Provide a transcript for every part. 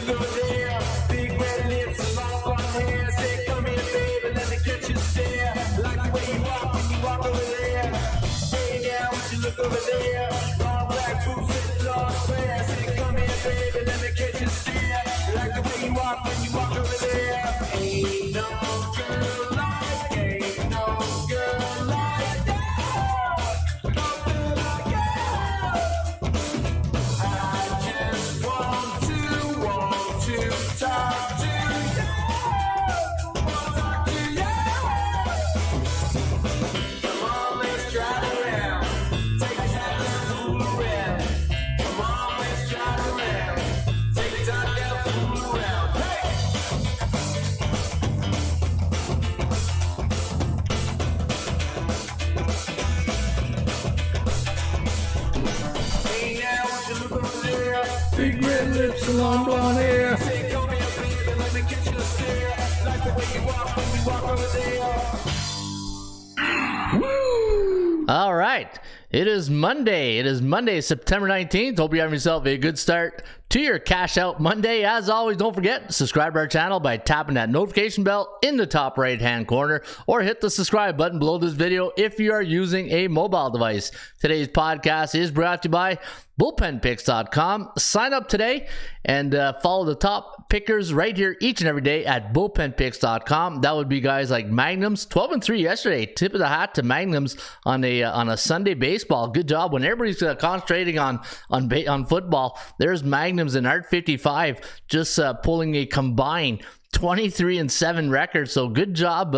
look over there? Big red lips and long blonde hair. Say, come here, baby, let me catch you stare. Like the way you walk when you walk over there. Hey, now, would you look over there? Long black boots and long hair. Say, come here, baby, let me catch you stare. Like the way you walk when you walk over there. Ain't no girl like, ain't no girl like that. No girl like that. I just want to talk to you. Want to talk to you. Come on, let's drive around. Take a shot and fool around. Come on, let's drive around. Take a shot and fool around. Hey! Hey, now, would you look over there? Big red lips and long blonde hair. Say, come here, baby, let me get you a stare. Like the way you walk when you walk over there. Woo! All right. It is Monday. It is Monday, September 19th. Hope you're having yourself a good start to your Cash Out Monday. As always, don't forget to subscribe to our channel by tapping that notification bell in the top right-hand corner, or hit the subscribe button below this video if you are using a mobile device. Today's podcast is brought to you by bullpenpicks.com. Sign up today and follow the top pickers right here each and every day at bullpenpicks.com. That would be guys like Magnums, 12-3 yesterday. Tip of the hat to Magnums on a Sunday baseball. Good job. When everybody's concentrating on football, there's Magnums and Art 55 just pulling a combined 23-7 record. So good job,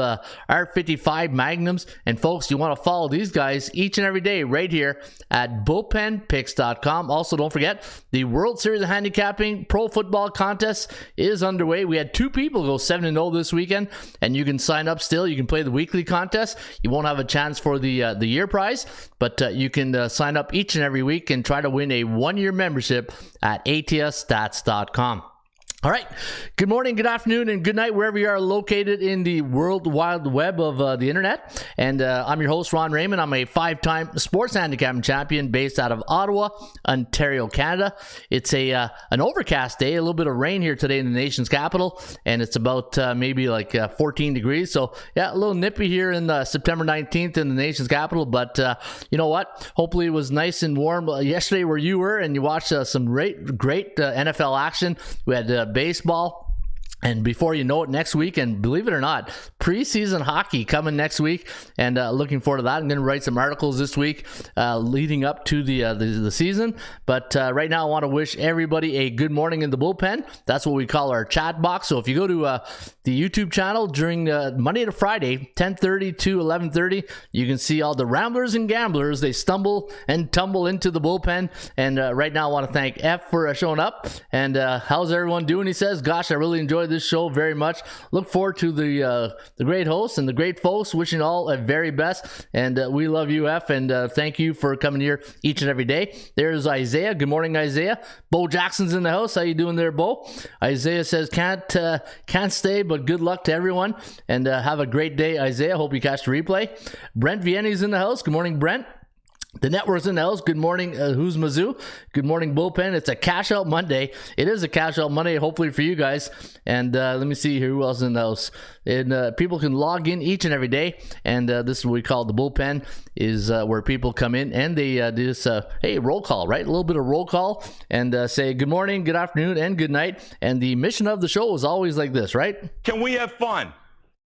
Art 55, Magnums. And folks, you want to follow these guys each and every day right here at bullpenpicks.com. Also, don't forget the World Series of Handicapping Pro Football Contest is underway. We had 2 people go 7-0 this weekend, and you can sign up still. You can play the weekly contest. You won't have a chance for the year prize, but you can sign up each and every week and try to win a 1-year membership at atsstats.com. All right. Good morning, good afternoon, and good night wherever you are located in the world wide web of the internet. And I'm your host, Ron Raymond. I'm a 5-time sports handicapping champion based out of Ottawa, Ontario, Canada. It's an overcast day, a little bit of rain here today in the nation's capital, and it's about maybe like 14 degrees. So yeah, a little nippy here in September 19th in the nation's capital. But you know what? Hopefully it was nice and warm yesterday where you were, and you watched some great NFL action. We had baseball, and before you know it, next week, and believe it or not, preseason hockey coming next week, and looking forward to that. I'm going to write some articles this week leading up to the season, but right now I want to wish everybody a good morning in the bullpen. That's what we call our chat box. So if you go to the YouTube channel during Monday to Friday, 10:30 to 11:30, you can see all the ramblers and gamblers. They stumble and tumble into the bullpen, and right now I want to thank F for showing up. And how's everyone doing? He says, gosh, I really enjoyed this show very much. Look forward to the great hosts and the great folks. Wishing all a very best, and we love you, F, and thank you for coming here each and every day. There's Isaiah. Good morning, Isaiah. Bo Jackson's in the house. How you doing there, Bo? Isaiah says can't stay, but good luck to everyone, and have a great day, Isaiah. Hope you catch the replay. Brent Vianney's in the house. Good morning, Brent. The network's in the house. Good morning, Who's Mizzou? Good morning, Bullpen. It's a Cash Out Monday. It is a Cash Out Monday, hopefully for you guys. And let me see who else in the house. And people can log in each and every day. And this is what we call the Bullpen, is where people come in and they do this, hey, roll call, right? A little bit of roll call, and say good morning, good afternoon, and good night. And the mission of the show is always like this, right? Can we have fun?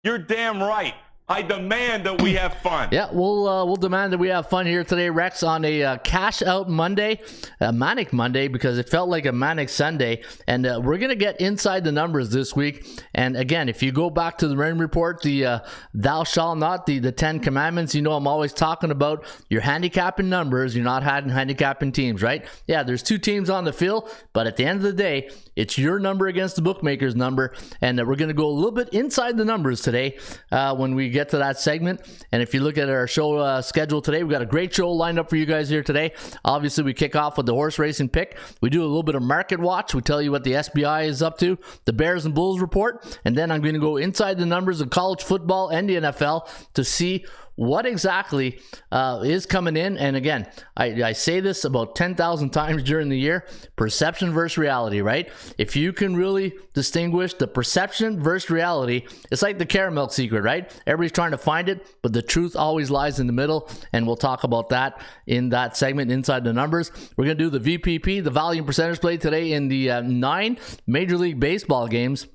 You're damn right. I demand that we have fun. Yeah, we'll demand that we have fun here today, Rex, on a Cash Out Monday, a Manic Monday, because it felt like a Manic Sunday. And we're going to get inside the numbers this week. And again, if you go back to the Rain Report, the thou shalt not, the 10 commandments, you know I'm always talking about your handicapping numbers. You're not handicapping teams, right? Yeah, there's 2 teams on the field, but at the end of the day, it's your number against the bookmaker's number. And we're going to go a little bit inside the numbers today when we get to that segment. And if you look at our show schedule today, we've got a great show lined up for you guys here today. Obviously, we kick off with the horse racing pick. We do a little bit of market watch. We tell you what the SBI is up to, the Bears and Bulls report, and then I'm going to go inside the numbers of college football and the NFL to see what exactly is coming in. And again, I say this about 10,000 times during the year, perception versus reality, right? If you can really distinguish the perception versus reality, it's like the caramel secret, right? Everybody's trying to find it, but the truth always lies in the middle, and we'll talk about that in that segment inside the numbers. We're going to do the VPP, the volume percentage play today in the 9 Major League Baseball games.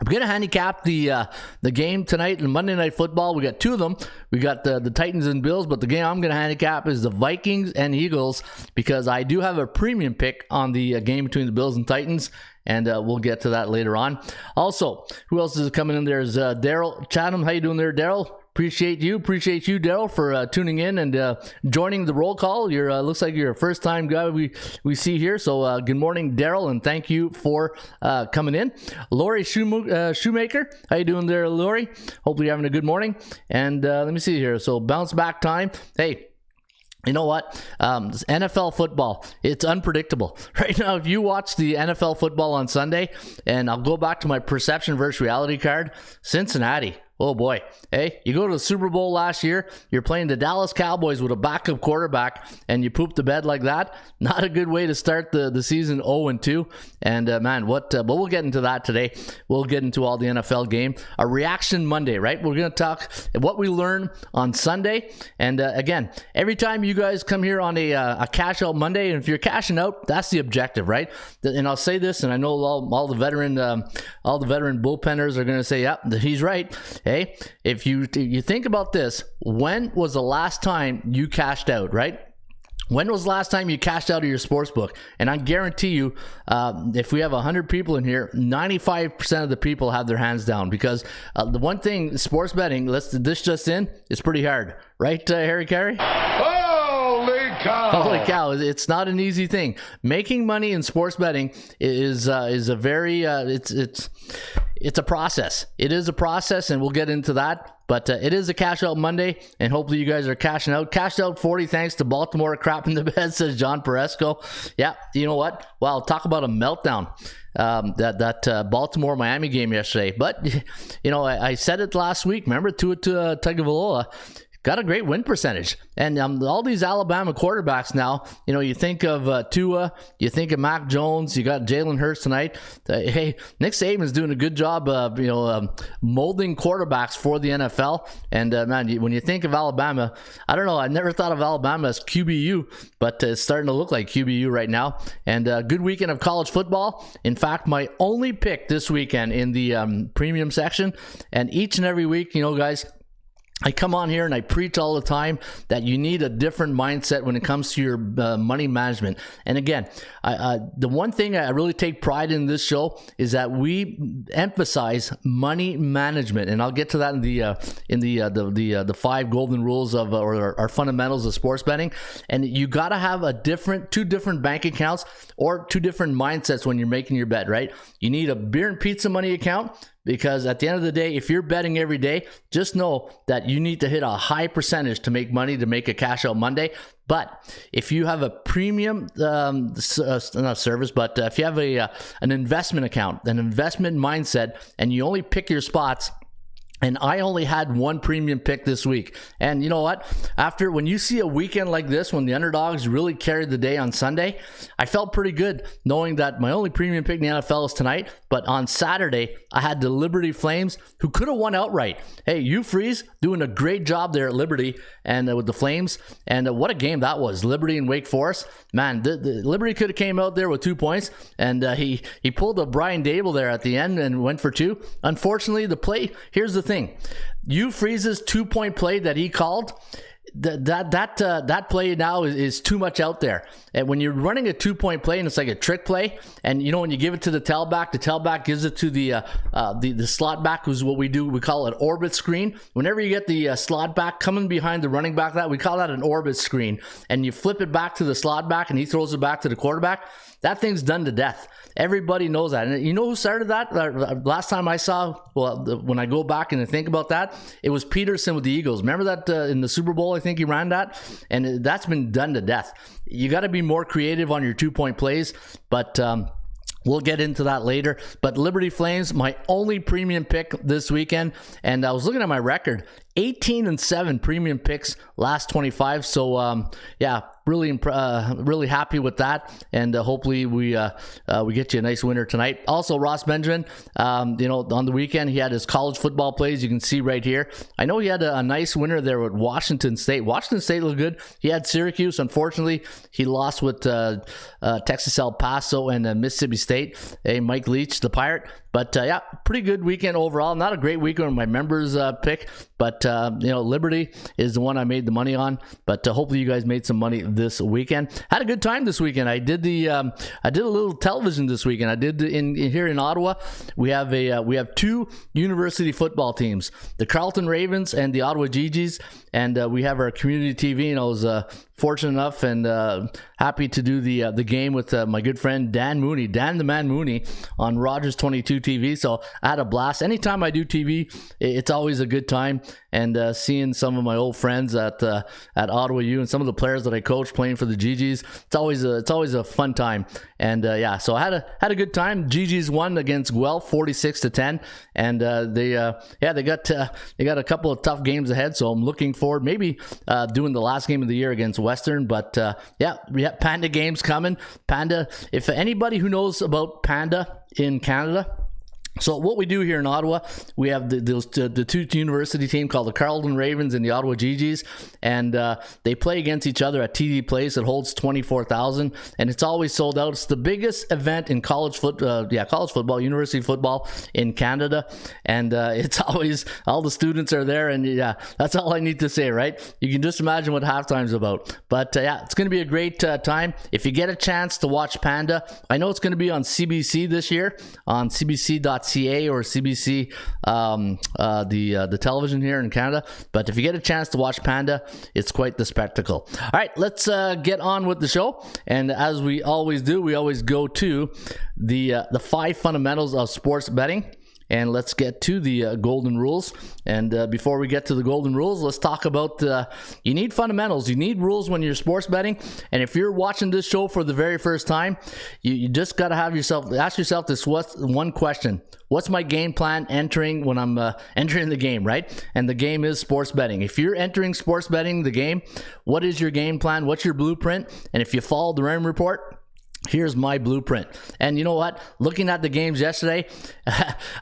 I'm going to handicap the game tonight in Monday Night Football. We got 2 of them. We got the Titans and Bills, but the game I'm going to handicap is the Vikings and Eagles, because I do have a premium pick on the game between the Bills and Titans, and we'll get to that later on. Also, who else is coming in there is Daryl Chatham. How you doing there, Daryl? Appreciate you, Daryl, for tuning in and joining the roll call. You're looks like you're a first-time guy we see here. So good morning, Daryl, and thank you for coming in. Lori Shoemaker, how you doing there, Lori? Hopefully you're having a good morning. And let me see here. So bounce back time. Hey. You know what? NFL football, it's unpredictable. Right now, if you watch the NFL football on Sunday, and I'll go back to my perception versus reality card, Cincinnati. Oh boy. Hey, you go to the Super Bowl last year, you're playing the Dallas Cowboys with a backup quarterback, and you poop the bed like that. Not a good way to start the season 0-2. And man, but we'll get into that today. We'll get into all the NFL game. A reaction Monday, right? We're going to talk what we learned on Sunday. And again, every time you guys come here on a cash out Monday, and if you're cashing out, that's the objective, right? And I'll say this, and I know all the veteran bullpenners are going to say, "Yep, he's right." Hey, if you think about this, when was the last time you cashed out, right? When was the last time you cashed out of your sports book? And I guarantee you, if we have 100 people in here, 95% of the people have their hands down, because the one thing, sports betting, this just in, is pretty hard. Right, Harry Carey? Holy cow, it's not an easy thing. Making money in sports betting is a very, it's a process. It is a process, and we'll get into that. But it is a cash out Monday, and hopefully you guys are cashing out. Cashed out 40 thanks to Baltimore crap in the bed, says John Peresco. Yeah, you know what? Well, talk about a meltdown. That Baltimore-Miami game yesterday. But, you know, I said it last week. Remember, Tua Tagovailoa got a great win percentage. And all these Alabama quarterbacks now, you know, you think of Tua, you think of Mac Jones, you got Jalen Hurts tonight. Hey, Nick Saban's doing a good job of, molding quarterbacks for the NFL. And, man, when you think of Alabama, I don't know, I never thought of Alabama as QBU, but it's starting to look like QBU right now. And good weekend of college football. In fact, my only pick this weekend in the premium section. And each and every week, you know, guys, I come on here and I preach all the time that you need a different mindset when it comes to your money management. And again, the one thing I really take pride in this show is that we emphasize money management, and I'll get to that in the 5 golden rules of or our fundamentals of sports betting. And you got to have two different bank accounts or 2 different mindsets when you're making your bet. Right? You need a beer and pizza money account. Because at the end of the day, if you're betting every day, just know that you need to hit a high percentage to make money, to make a cash out Monday. But if you have a premium, not service, but if you have an investment account, an investment mindset, and you only pick your spots, and I only had 1 premium pick this week. And you know what? When you see a weekend like this, when the underdogs really carried the day on Sunday, I felt pretty good knowing that my only premium pick in the NFL is tonight. But on Saturday, I had the Liberty Flames, who could have won outright. Hey, Hugh Freeze doing a great job there at Liberty and with the Flames. And what a game that was. Liberty and Wake Forest. Man, the Liberty could have came out there with 2 points. And he pulled a Brian Dable there at the end and went for 2. Unfortunately, the play, here's the thing. Hugh Freeze's 2-point play that he called, that play now is too much out there. And when you're running a 2-point play and it's like a trick play, and you know, when you give it to the tailback gives it to the slot back, who's what we do. We call it orbit screen. Whenever you get the slot back coming behind the running back, we call that an orbit screen. And you flip it back to the slot back and he throws it back to the quarterback. That thing's done to death. Everybody knows that. And you know who started that? Last time I saw, when I go back and think about that, it was Peterson with the Eagles. Remember that in the Super Bowl, I think he ran that? And that's been done to death. You got to be more creative on your 2-point plays. But We'll get into that later. But Liberty Flames, my only premium pick this weekend. And I was looking at my record, 18-7 premium picks last 25. So, yeah, really happy with that. And hopefully we get you a nice winner tonight. Also, Ross Benjamin, on the weekend, he had his college football plays. You can see right here. I know he had a nice winner there with Washington State. Washington State looked good. He had Syracuse. Unfortunately, he lost with Texas El Paso and Mississippi State. Hey, Mike Leach, the Pirate. But yeah, pretty good weekend overall. Not a great weekend with my members pick, but Liberty is the one I made the money on. But hopefully you guys made some money this weekend. Had a good time this weekend. I did a little television this weekend. I did here in Ottawa. We have two university football teams, the Carleton Ravens and the Ottawa GGs, and we have our community TV. And I was fortunate enough and happy to do the game with my good friend Dan Mooney, Dan the Man Mooney, on Rogers 22 TV. So I had a blast. Anytime I do TV, it's always a good time. And seeing some of my old friends at Ottawa U and some of the players that I coach playing for the GGs, it's always a fun time. And yeah, so I had a good time. GGs won against Guelph 46-10, and they got a couple of tough games ahead. So I'm looking forward, maybe doing the last game of the year against Western. But yeah, we have Panda games coming. Panda, if anybody who knows about Panda in Canada. So what we do here in Ottawa, we have the two university team called the Carleton Ravens and the Ottawa GGs, and they play against each other at TD Place. It holds 24,000, and it's always sold out. It's the biggest event in college football, university football in Canada, and it's always, all the students are there, and yeah, that's all I need to say, right? You can just imagine what halftime's about. But yeah, it's going to be a great time. If you get a chance to watch Panda, I know it's going to be on CBC this year, on CBC.ca or CBC, the television here in Canada. But if you get a chance to watch Panda, it's quite the spectacle. All right, let's get on with the show. And as we always do, we always go to the 5 fundamentals of sports betting. And let's get to the golden rules. And before we get to the golden rules, let's talk about you need fundamentals. You need rules when you're sports betting. And if you're watching this show for the very first time, you just got to ask yourself this one question. What's my game plan entering when I'm entering the game, right? And the game is sports betting. If you're entering sports betting, the game, what is your game plan? What's your blueprint? And if you follow the Raymond report, here's my blueprint. And you know what? Looking at the games yesterday,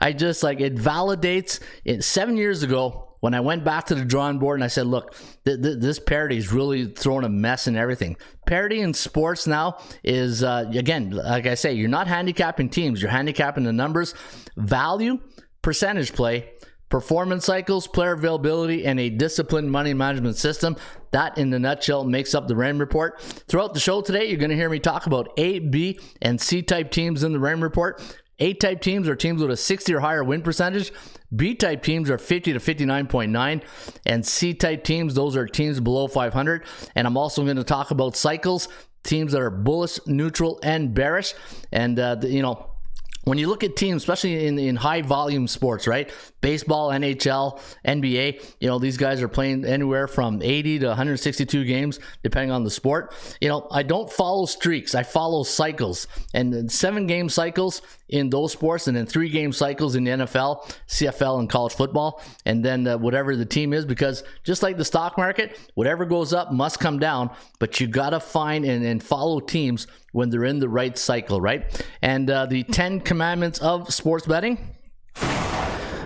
I just it validates it. 7 years ago, when I went back to the drawing board and I said, look, this parity is really throwing a mess in everything. Parity in sports now is, again, like I say, you're not handicapping teams. You're handicapping the numbers, value, percentage play, performance cycles, player availability, and a disciplined money management system. That, in a nutshell, makes up the Raymond Report. Throughout the show today, you're going to hear me talk about A, B, and C-type teams in the Raymond Report. A-type teams are teams with a 60 or higher win percentage. B-type teams are 50 to 59.9. And C-type teams, those are teams below 500. And I'm also going to talk about cycles, teams that are bullish, neutral, and bearish. And, when you look at teams, especially in high volume sports, right? Baseball, NHL, NBA, these guys are playing anywhere from 80 to 162 games, depending on the sport. I don't follow streaks. I follow cycles, and 7-game cycles in those sports, and then 3-game cycles in the NFL, CFL, and college football. And then whatever the team is, because just like the stock market, whatever goes up must come down, but you got to find and follow teams when they're in the right cycle, right? And the 10 commandments of sports betting.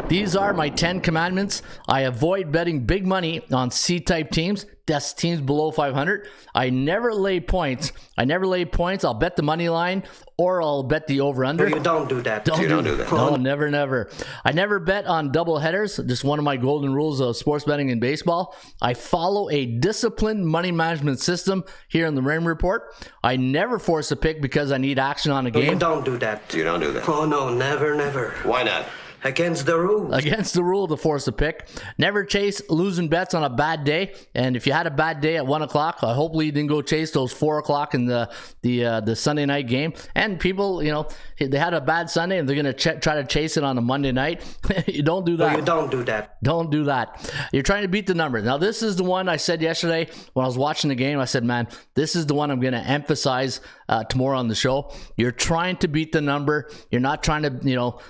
These are my 10 commandments. I avoid betting big money on C-type teams. That's teams below 500. I never lay points. I'll bet the money line or I'll bet the over-under. You don't do that. Don't do that. No, never. I never bet on double headers. Just one of my golden rules of sports betting in baseball. I follow a disciplined money management system here in the Raymond Report. I never force a pick because I need action on a game. You don't do that. You don't do that. Oh, no, never. Why not? Against the rules. Against the rule to force a pick. Never chase losing bets on a bad day. And if you had a bad day at 1 o'clock, hopefully you didn't go chase those 4 o'clock in the Sunday night game. And people, you know, they had a bad Sunday and they're going to try to chase it on a Monday night. You don't do that. No, you don't do that. Don't do that. You're trying to beat the number. Now, this is the one I said yesterday when I was watching the game. I said, man, this is the one I'm going to emphasize tomorrow on the show. You're trying to beat the number. You're not trying to, you know,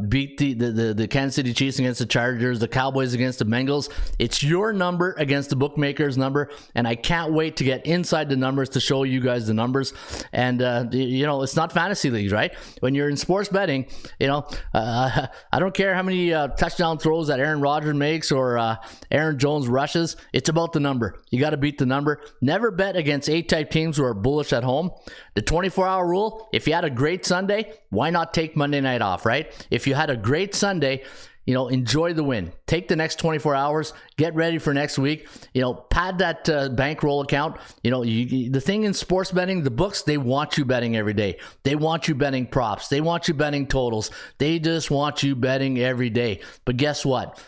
beat the Kansas City Chiefs against the Chargers, the Cowboys against the Bengals. It's your number against the bookmaker's number, and I can't wait to get inside the numbers to show you guys the numbers. And you know, it's not fantasy leagues, right? When you're in sports betting, you know, I don't care how many touchdown throws that Aaron Rodgers makes or Aaron Jones rushes. It's about the number. You got to beat the number. Never bet against A-type teams who are bullish at home. The 24-hour rule, if you had a great Sunday, why not take Monday night off, right? If you had a great Sunday, you know, enjoy the win. Take the next 24 hours, get ready for next week. You know, pad that bankroll account. You know, the thing in sports betting, the books, they want you betting every day. They want you betting props. They want you betting totals. They just want you betting every day. But guess what?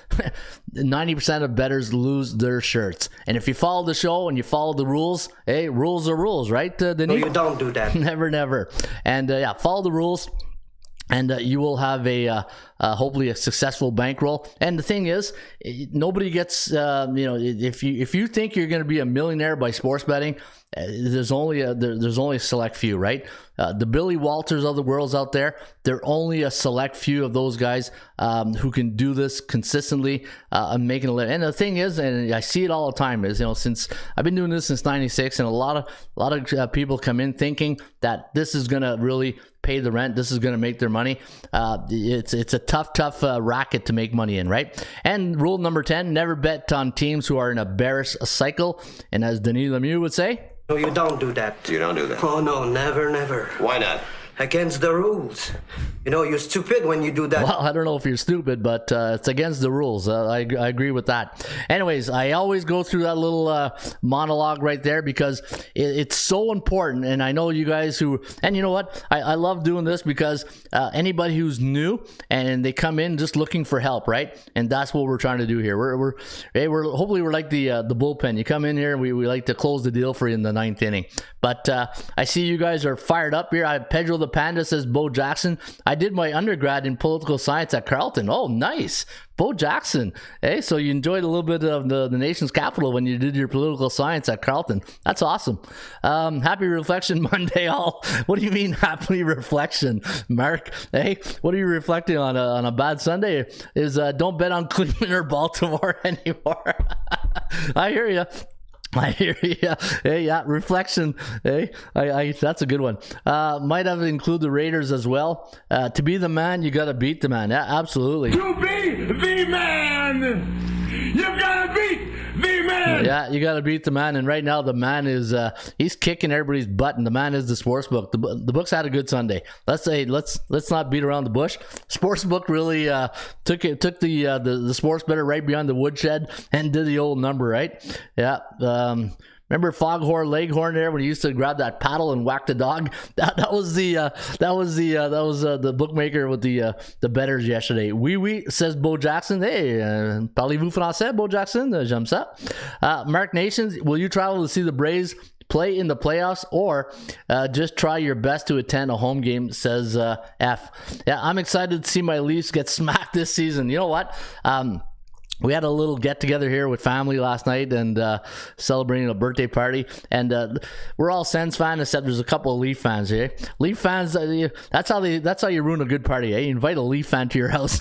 90% of bettors lose their shirts. And if you follow the show and you follow the rules, hey, rules are rules, right, Denis? No, you don't do that. Never. And yeah, follow the rules. And you will have a hopefully a successful bankroll. And the thing is, nobody gets you know, if you think you're going to be a millionaire by sports betting, there's only a select few, right? The Billy Walters of the world's out there. There are only a select few of those guys who can do this consistently and making a living. And the thing is, and I see it all the time, is, you know, since I've been doing this since '96, and a lot of people come in thinking that this is going to really pay the rent. This is going to make their money. It's a tough racket to make money in, right? And rule number 10: never bet on teams who are in a bearish cycle. And as Denis Lemieux would say, No, you don't do that. You don't do that. Oh, no, never. Why not? Against the rules. You know, you're stupid when you do that. well, I don't know if you're stupid, but it's against the rules. I agree with that. Anyways, I always go through that little monologue right there because it's so important. And I know you guys and you know what? I love doing this because anybody who's new and they come in just looking for help, right? And that's what we're trying to do here. We're hopefully we're like the bullpen. You come in here and we like to close the deal for you in the 9th inning. But I see you guys are fired up here. Pedro the Panda says Bo Jackson. I did my undergrad in political science at Carleton. Oh, nice. Bo Jackson. Hey, so you enjoyed a little bit of the nation's capital when you did your political science at Carleton. That's awesome. Happy Reflection Monday, all. What do you mean happy reflection, Mark? Hey, what are you reflecting on a bad Sunday? Is don't bet on Cleveland or Baltimore anymore. I hear you. Hey, yeah, reflection. Hey, I that's a good one. Might have to include the Raiders as well. To be the man, you got to beat the man. Yeah, absolutely. To be the man, you gotta beat the man. Yeah, you got to beat the man. And right now, the man is he's kicking everybody's butt, and the man is the sports book. The book's had a good Sunday. Let's not beat around the bush. Sports book really took the sports better right behind the woodshed and did the old number, right? Yeah. Remember Foghorn Leghorn there when he used to grab that paddle and whack the dog? That was the bookmaker with the betters yesterday. Oui, says Bo Jackson. Hey, parlez-vous français, Bo Jackson? J'aime ça. Mark Nations, will you travel to see the Braves play in the playoffs or just try your best to attend a home game, says F. Yeah, I'm excited to see my Leafs get smacked this season. You know what? We had a little get together here with family last night and celebrating a birthday party. And we're all Sens fans, except there's a couple of Leaf fans here. Leaf fans, that's how you ruin a good party. Eh? You invite a Leaf fan to your house.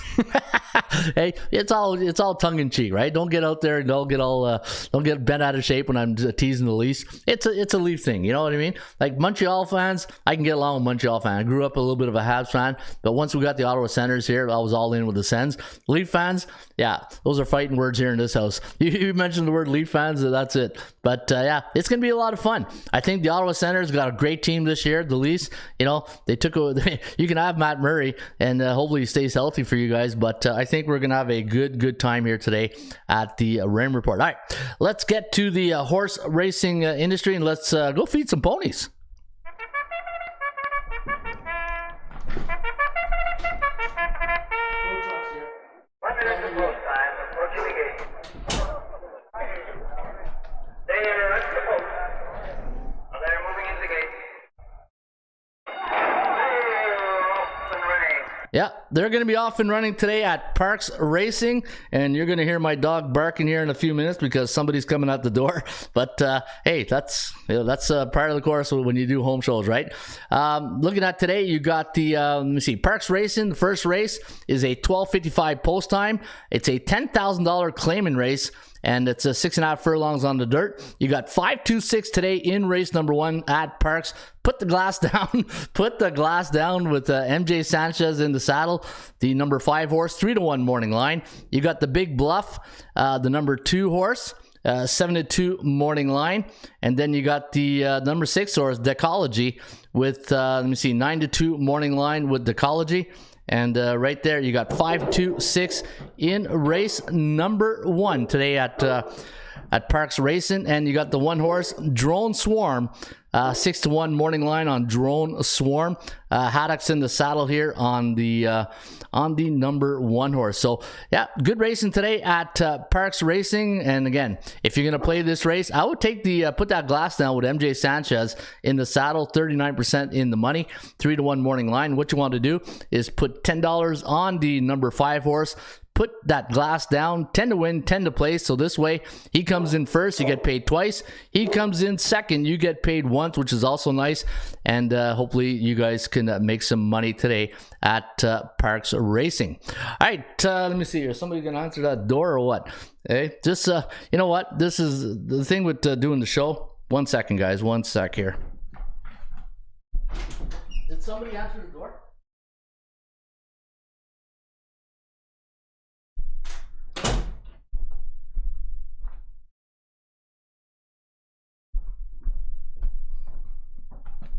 Hey, it's all tongue in cheek, right? Don't get out there and don't get bent out of shape when I'm teasing the Leafs. It's a Leaf thing, you know what I mean? Like Montreal fans, I can get along with Montreal fans. I grew up a little bit of a Habs fan, but once we got the Ottawa Senators here, I was all in with the Sens. Leaf fans, yeah, those are fighting words here in this house. You mentioned the word Leaf fans, that's it. But yeah, it's gonna be a lot of fun. I think the Ottawa Senators got a great team this year. The Leafs, you know, they took you can have Matt Murray, and hopefully he stays healthy for you guys. But I think we're gonna have a good time here today at the Raymond Report. All right, let's get to the horse racing industry and let's go feed some ponies. Yeah, they're going to be off and running today at Parks Racing, and you're going to hear my dog barking here in a few minutes because somebody's coming out the door. But hey, that's part of the course when you do home shows, right? Looking at today, you got the let me see, Parks Racing. The first race is a 12:55 post time. It's a $10,000 claiming race, and it's a 6.5 furlongs on the dirt. You got 5-2-6 today in race number 1 at Parks. Put the glass down. Put the glass down with MJ Sanchez in the saddle. The number 5 horse, 3-1 morning line. You got the Big Bluff, the number 2 horse, 7-2 morning line. And then you got the number 6 horse, Decology, with, let me see, 9-2 morning line with Decology. And right there, you got 5-2-6 in race number 1 today at Parks Racing. And you got the 1 horse, Drone Swarm, 6-1 morning line on Drone Swarm. Haddock's in the saddle here on the number 1 horse. So yeah, good racing today at Parks Racing. And again, if you're gonna play this race, I would take the put that glass down with MJ Sanchez in the saddle, 39% in the money, 3-1 morning line. What you want to do is put $10 on the number 5 horse. Put that glass down, 10 to win, 10 to place. So this way, he comes in first, you get paid twice. He comes in second, you get paid once, which is also nice. And hopefully you guys can make some money today at Parks Racing. All right, let me see here. Somebody gonna answer that door or what? Hey, just you know what? This is the thing with doing the show. 1 second, guys. 1 sec here. Did somebody answer the door?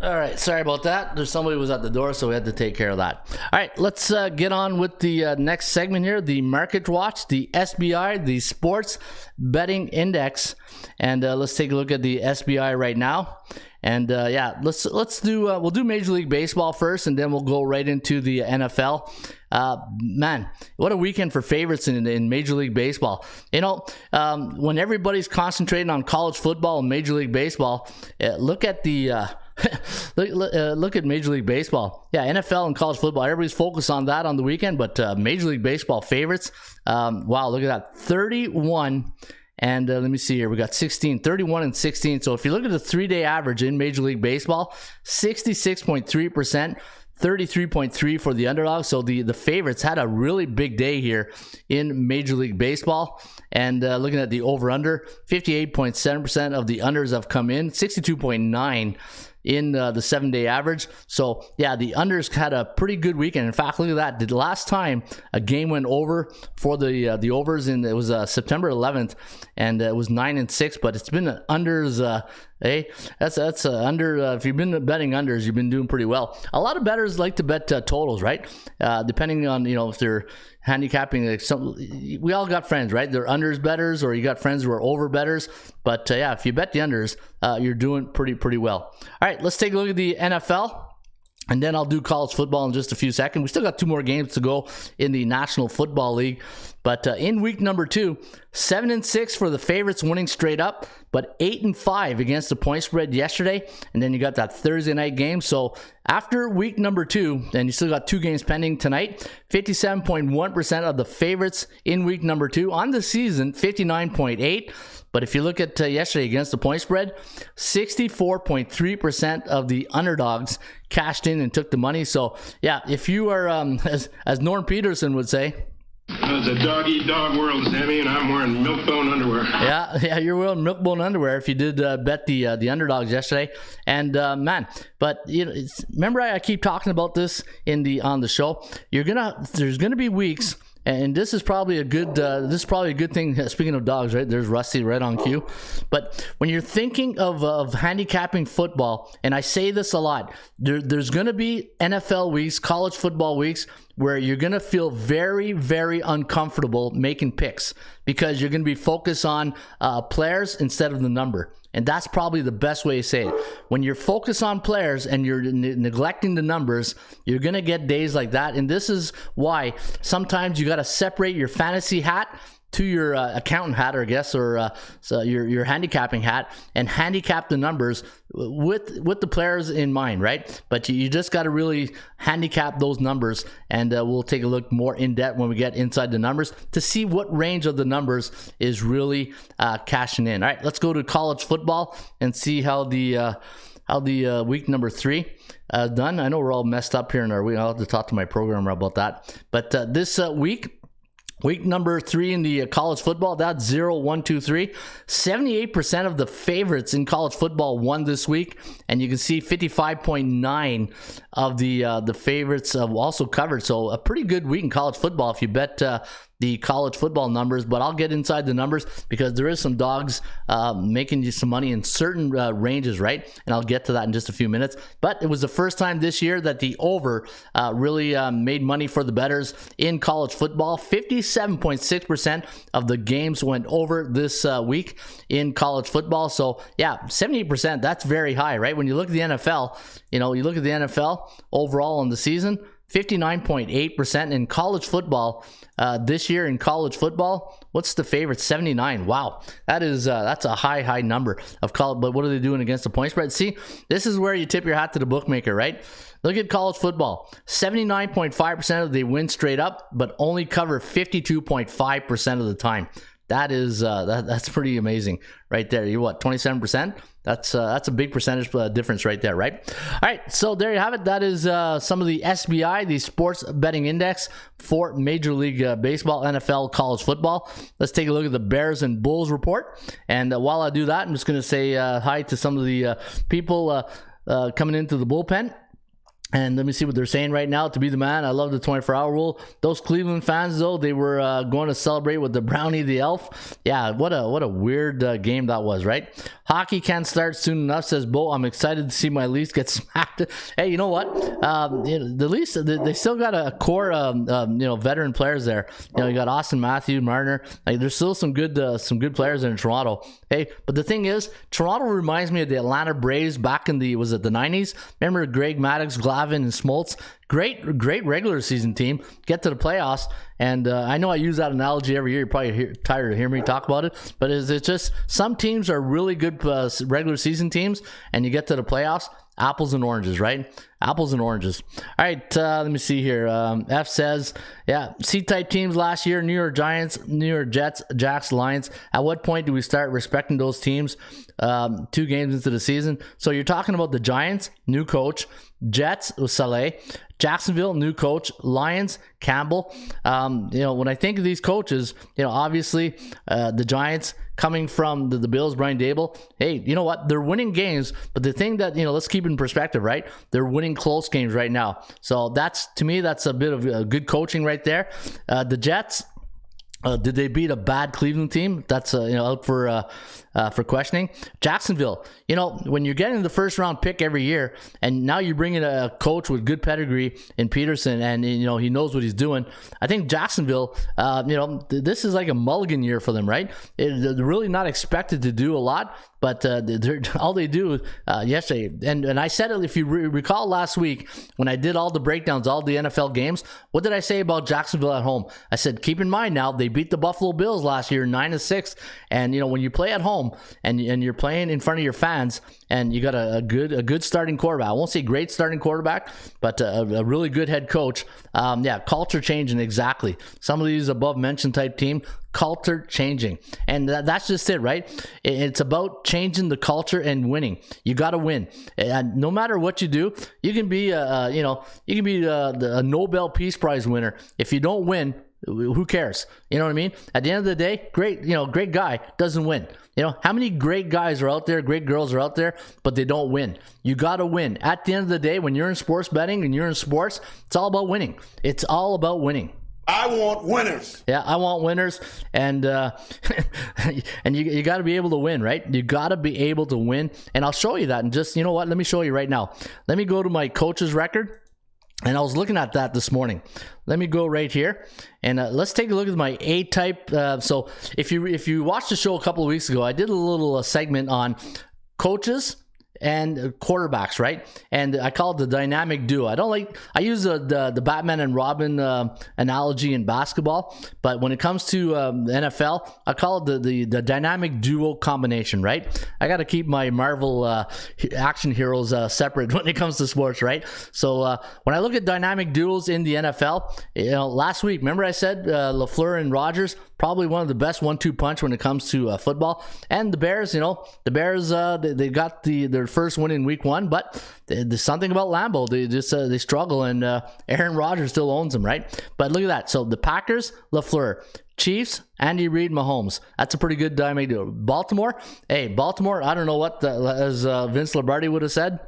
All right, sorry about that. There's somebody who was at the door, so we had to take care of that. All right, let's get on with the next segment here, the Market Watch, the SBI, the Sports Betting Index. And let's take a look at the SBI right now. And yeah, let's do we'll do Major League Baseball first, and then we'll go right into the NFL. Man, what a weekend for favorites in Major League Baseball. You know, when everybody's concentrating on college football and Major League Baseball, look at the look at Major League Baseball. Yeah, NFL and college football, everybody's focused on that on the weekend, but Major League Baseball favorites, wow, look at that, 31. And let me see here. We got 16, 31 and 16. So if you look at the 3-day average in Major League Baseball, 66.3%, 33.3 for the underdog. So the favorites had a really big day here in Major League Baseball. And looking at the over-under, 58.7% of the unders have come in, 62.9 in the 7-day average. So yeah, the unders had a pretty good weekend. In fact, look at that. The last time a game went over for the overs, it was September 11th, and it was 9-6. But it's been unders. Hey, that's under. If you've been betting unders, you've been doing pretty well. A lot of bettors like to bet totals, right? Depending on if they're handicapping. We all got friends, right? They're unders bettors, or you got friends who are over bettors. But yeah, if you bet the unders, you're doing pretty well. All right, let's take a look at the NFL. And then I'll do college football in just a few seconds. We still got 2 more games to go in the National Football League. But in week number 2, 7-6 for the favorites winning straight up, but 8-5 against the point spread yesterday. And then you got that Thursday night game. So after week number 2, and you still got 2 games pending tonight, 57.1% of the favorites in week number 2 on the season, 59.8%. But if you look at yesterday against the point spread, 64.3% of the underdogs cashed in and took the money. So yeah, if you are, as Norm Peterson would say, it's a dog-eat-dog world, Sammy, and I'm wearing milk-bone underwear. Yeah, you're wearing milk-bone underwear if you did bet the underdogs yesterday. And man, but remember I keep talking about this on the show. There's gonna be weeks. And this is probably a good thing. Speaking of dogs, right? There's Rusty right on cue. But when you're thinking of handicapping football, and I say this a lot, there's going to be NFL weeks, college football weeks, where you're going to feel very, very uncomfortable making picks because you're going to be focused on players instead of the number. And that's probably the best way to say it. When you're focused on players and you're neglecting the numbers, you're going to get days like that. And this is why sometimes you got to separate your fantasy hat to your accountant hat, or I guess, or so your handicapping hat, and handicap the numbers with the players in mind, right? But you just got to really handicap those numbers, and we'll take a look more in depth when we get inside the numbers to see what range of the numbers is really cashing in. All right, let's go to college football and see how the week number 3 done. I know we're all messed up here in our week. I'll have to talk to my programmer about that. But this week number 3 in the college football, that's 0, 1, 2, 3. 78% of the favorites in college football won this week, and you can see 55.9 of the favorites also covered. So a pretty good week in college football if you bet the college football numbers, but I'll get inside the numbers because there is some dogs making you some money in certain ranges, right? And I'll get to that in just a few minutes. But it was the first time this year that the over really made money for the bettors in college football. 57.6% of the games went over this week in college football. So yeah, 78%, that's very high, right? When you look at the NFL, you look at the NFL overall on the season, 59.8% in college football this year. In college football, what's the favorite? 79. Wow, that's a high number of college. But what are they doing against the point spread? See, this is where you tip your hat to the bookmaker, right? Look at college football. 79.5% of they win straight up, but only cover 52.5% of the time. That is that's pretty amazing right there. You're what, 27%? That's a big percentage difference right there, right? All right, so there you have it. That is some of the SBI, the Sports Betting Index for Major League Baseball, NFL, college football. Let's take a look at the Bears and Bulls report. And while I do that, I'm just going to say hi to some of the people coming into the bullpen. And let me see what they're saying right now. To be the man, I love the 24-hour rule. Those Cleveland fans, though, they were going to celebrate with the Brownie the Elf. Yeah, what a weird game that was, right? Hockey can't start soon enough, says Bo. I'm excited to see my Leafs get smacked. Hey, you know what? The Leafs, they still got a core, veteran players there. You got Austin Matthews, Marner. Like, there's still some good players in Toronto. Hey, but the thing is, Toronto reminds me of the Atlanta Braves back in the 90s? Remember Greg Maddux, Glavine, and Smoltz? Great regular season team. Get to the playoffs, and I know I use that analogy every year. You're probably tired of hearing me talk about it, but it's just some teams are really good regular season teams, and you get to the playoffs, apples and oranges, right? Apples and oranges. All right, let me see here. F says, yeah, C-type teams last year, New York Giants, New York Jets, Jacks, Lions. At what point do we start respecting those teams 2 games into the season? So you're talking about the Giants, new coach, Jets with Saleh, Jacksonville, new coach, Lions, Campbell. When I think of these coaches, obviously the Giants coming from the Bills, Brian Dable. Hey, you know what? They're winning games, but the thing that, let's keep it in perspective, right? They're winning close games right now. So to me, that's a bit of good coaching right there. The Jets, did they beat a bad Cleveland team? That's out for questioning. Jacksonville, when you're getting the first round pick every year, and now you bring in a coach with good pedigree in Peterson, and he knows what he's doing. I think Jacksonville, this is like a mulligan year for them, right? They're really not expected to do a lot, but all they do yesterday, and I said it, if you recall last week when I did all the breakdowns, all the NFL games, what did I say about Jacksonville at home? I said, keep in mind now, they beat the Buffalo Bills last year 9-6, and when you play at home and you're playing in front of your fans, and you got a good starting quarterback. I won't say great starting quarterback, but a really good head coach. Culture changing, exactly. Some of these above mentioned type team, culture changing, and that's just it, right? It's about changing the culture and winning. You got to win, and no matter what you do, you can be a Nobel Peace Prize winner. If you don't win, who cares? You know what I mean? At the end of the day, great guy doesn't win. How many great guys are out there, great girls are out there, but they don't win? You got to win. At the end of the day, when you're in sports betting and you're in sports, it's all about winning. It's all about winning. I want winners. Yeah, I want winners, and and you got to be able to win, right? You got to be able to win, and I'll show you that. And just, you know what? Let me show you right now. Let me go to my coach's record. And I was looking at that this morning. Let me go right here, and let's take a look at my A-type. So if you watched the show a couple of weeks ago, I did a little segment on coaches and quarterbacks, right? And I call it the dynamic duo. I use the Batman and Robin analogy in basketball, but when it comes to the NFL, I call it the dynamic duo combination, right? I got to keep my Marvel action heroes separate when it comes to sports, right? So when I look at dynamic duos in the NFL, last week, remember I said LaFleur and Rodgers, probably one of the best 1-2 punch when it comes to football. And the Bears, they got their first win in week 1, but there's something about Lambeau. They struggle, and Aaron Rodgers still owns them, right? But look at that. So the Packers, LaFleur. Chiefs, Andy Reid, Mahomes. That's a pretty good dynamic duo. Baltimore, I don't know what, as Vince Lombardi would have said.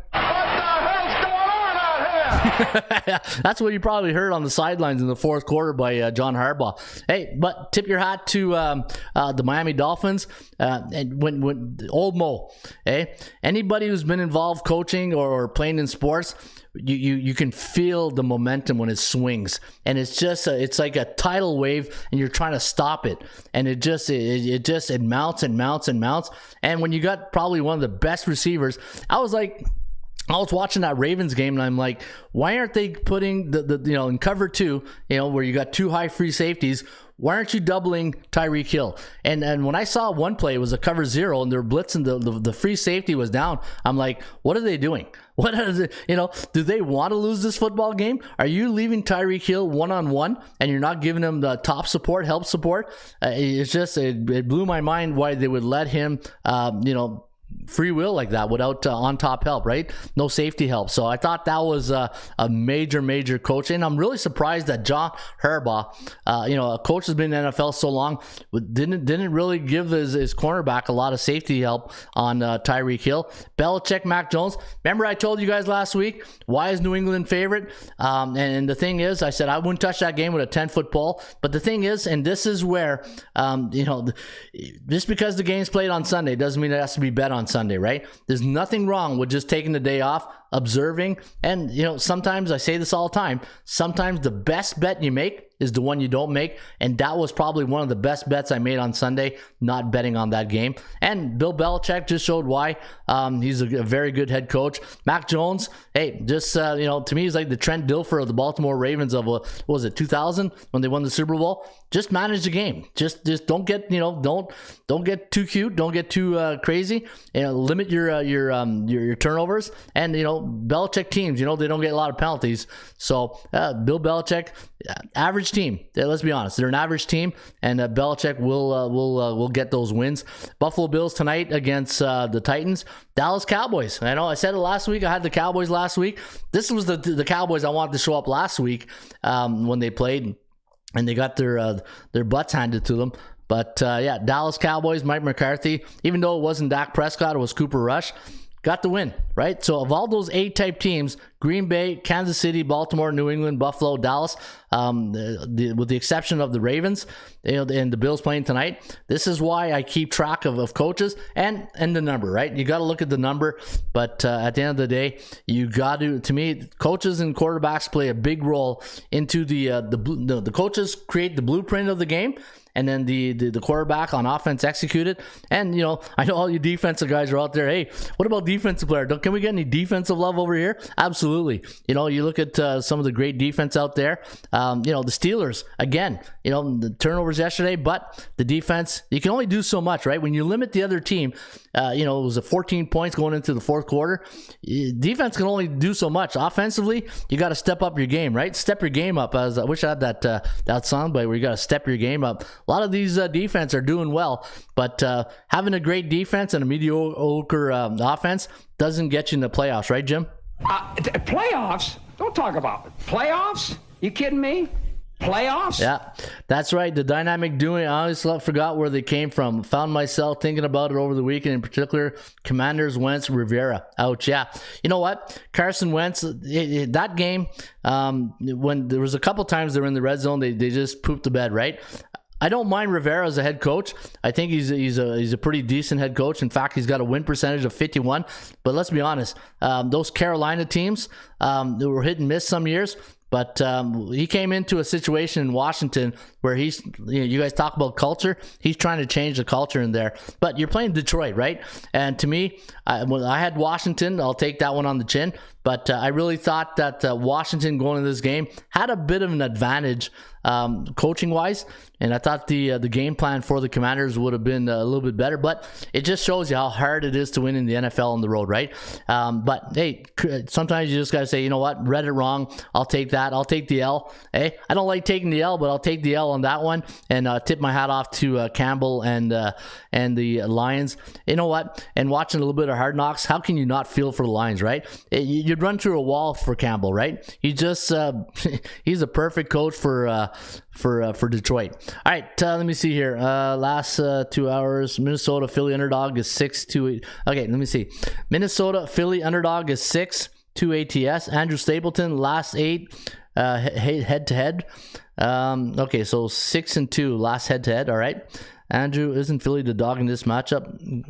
That's what you probably heard on the sidelines in the fourth quarter by John Harbaugh. Hey, but tip your hat to the Miami Dolphins and when old Mo. Hey, anybody who's been involved coaching or playing in sports, you can feel the momentum when it swings, and it's just it's like a tidal wave, and you're trying to stop it, and it mounts and mounts and mounts. And when you got probably one of the best receivers, I was watching that Ravens game, and I'm like, why aren't they putting the in cover 2, where you got 2 high free safeties? Why aren't you doubling Tyreek Hill? And when I saw one play, it was a cover 0, and they're blitzing, the free safety was down. I'm like, what are they doing? What is it? Do they want to lose this football game? Are you leaving Tyreek Hill one-on-one, and you're not giving him the top support, help support? It blew my mind why they would let him, free will like that without on top help, right? No safety help. So I thought that was a major coach, and I'm really surprised that John Harbaugh, a coach has been in the NFL so long, didn't really give his cornerback a lot of safety help on Tyreek Hill. Belichick, Mac Jones. Remember I told you guys last week, why is New England favorite? And the thing is, I said I wouldn't touch that game with a 10-foot pole. But the thing is, and this is where, just because the game's played on Sunday doesn't mean it has to be bet on Sunday, right? There's nothing wrong with just taking the day off, observing, and sometimes I say this all the time, sometimes the best bet you make is the one you don't make, and that was probably one of the best bets I made on Sunday, not betting on that game. And Bill Belichick just showed why. He's a very good head coach. Mac Jones, hey, just to me, he's like the Trent Dilfer of the Baltimore Ravens of what was it, 2000 when they won the Super Bowl. Just manage the game. Just don't get don't get too cute, don't get too crazy. Limit your turnovers. And Belichick teams, they don't get a lot of penalties. So Bill Belichick, average team. Let's be honest, they're an average team, and Belichick will get those wins. Buffalo Bills tonight against the Titans. Dallas Cowboys. I know I said it last week. I had the Cowboys last week. This was the Cowboys I wanted to show up last week when they played, and they got their butts handed to them. But Dallas Cowboys, Mike McCarthy, even though it wasn't Dak Prescott, it was Cooper Rush, got the win, right? So of all those A-type teams, Green Bay, Kansas City, Baltimore, New England, Buffalo, Dallas, with the exception of the Ravens, and the Bills playing tonight, this is why I keep track of coaches and the number, right? You got to look at the number, but at the end of the day, you got to me, coaches and quarterbacks play a big role into the coaches create the blueprint of the game, and then the quarterback on offense execute it. And, I know all you defensive guys are out there. Hey, what about defensive player? Can we get any defensive love over here? Absolutely. You look at some of the great defense out there. The Steelers, again, the turnovers yesterday, but the defense, you can only do so much, right? When you limit the other team, it was a 14 points going into the fourth quarter. Defense can only do so much. Offensively, you got to step up your game, right? Step your game up. I wish I had that soundbite where you got to step your game up. A lot of these defense are doing well, but having a great defense and a mediocre offense doesn't get you in the playoffs, right, Jim? Playoffs? Don't talk about it. Playoffs? You kidding me? Playoffs? Yeah, that's right. The dynamic duo, I always forgot where they came from. Found myself thinking about it over the weekend, in particular, Commanders, Wentz, Rivera. Ouch, yeah. You know what? Carson Wentz, that game, when there was a couple times they were in the red zone, they just pooped the bed, right? I don't mind Rivera as a head coach. I think he's a pretty decent head coach. In fact, he's got a win percentage of 51. But let's be honest, those Carolina teams, they were hit and miss some years. but he came into a situation in Washington where he's, you guys talk about culture. He's trying to change the culture in there. But you're playing Detroit, right? And to me, when I had Washington, I'll take that one on the chin. But I really thought that Washington going into this game had a bit of an advantage coaching-wise, and I thought the game plan for the Commanders would have been a little bit better. But it just shows you how hard it is to win in the NFL on the road, right? But hey, sometimes you just got to say, you know what, read it wrong. I'll take that. I'll take the L. Hey, I don't like taking the L, but I'll take the L on that one, and tip my hat off to Campbell and the Lions. You know what? And watching a little bit of Hard Knocks, how can you not feel for the Lions, right? You'd run through a wall for Campbell, right? He just he's a perfect coach for Detroit. All right, let me see here. Last 2 hours, Minnesota Philly underdog is 6-2. Okay, let me see. Minnesota Philly underdog is 6-2 ATS. Andrew Stapleton last 8 head to head. Okay, so 6-2 last head to head. All right, Andrew, isn't Philly the dog in this matchup?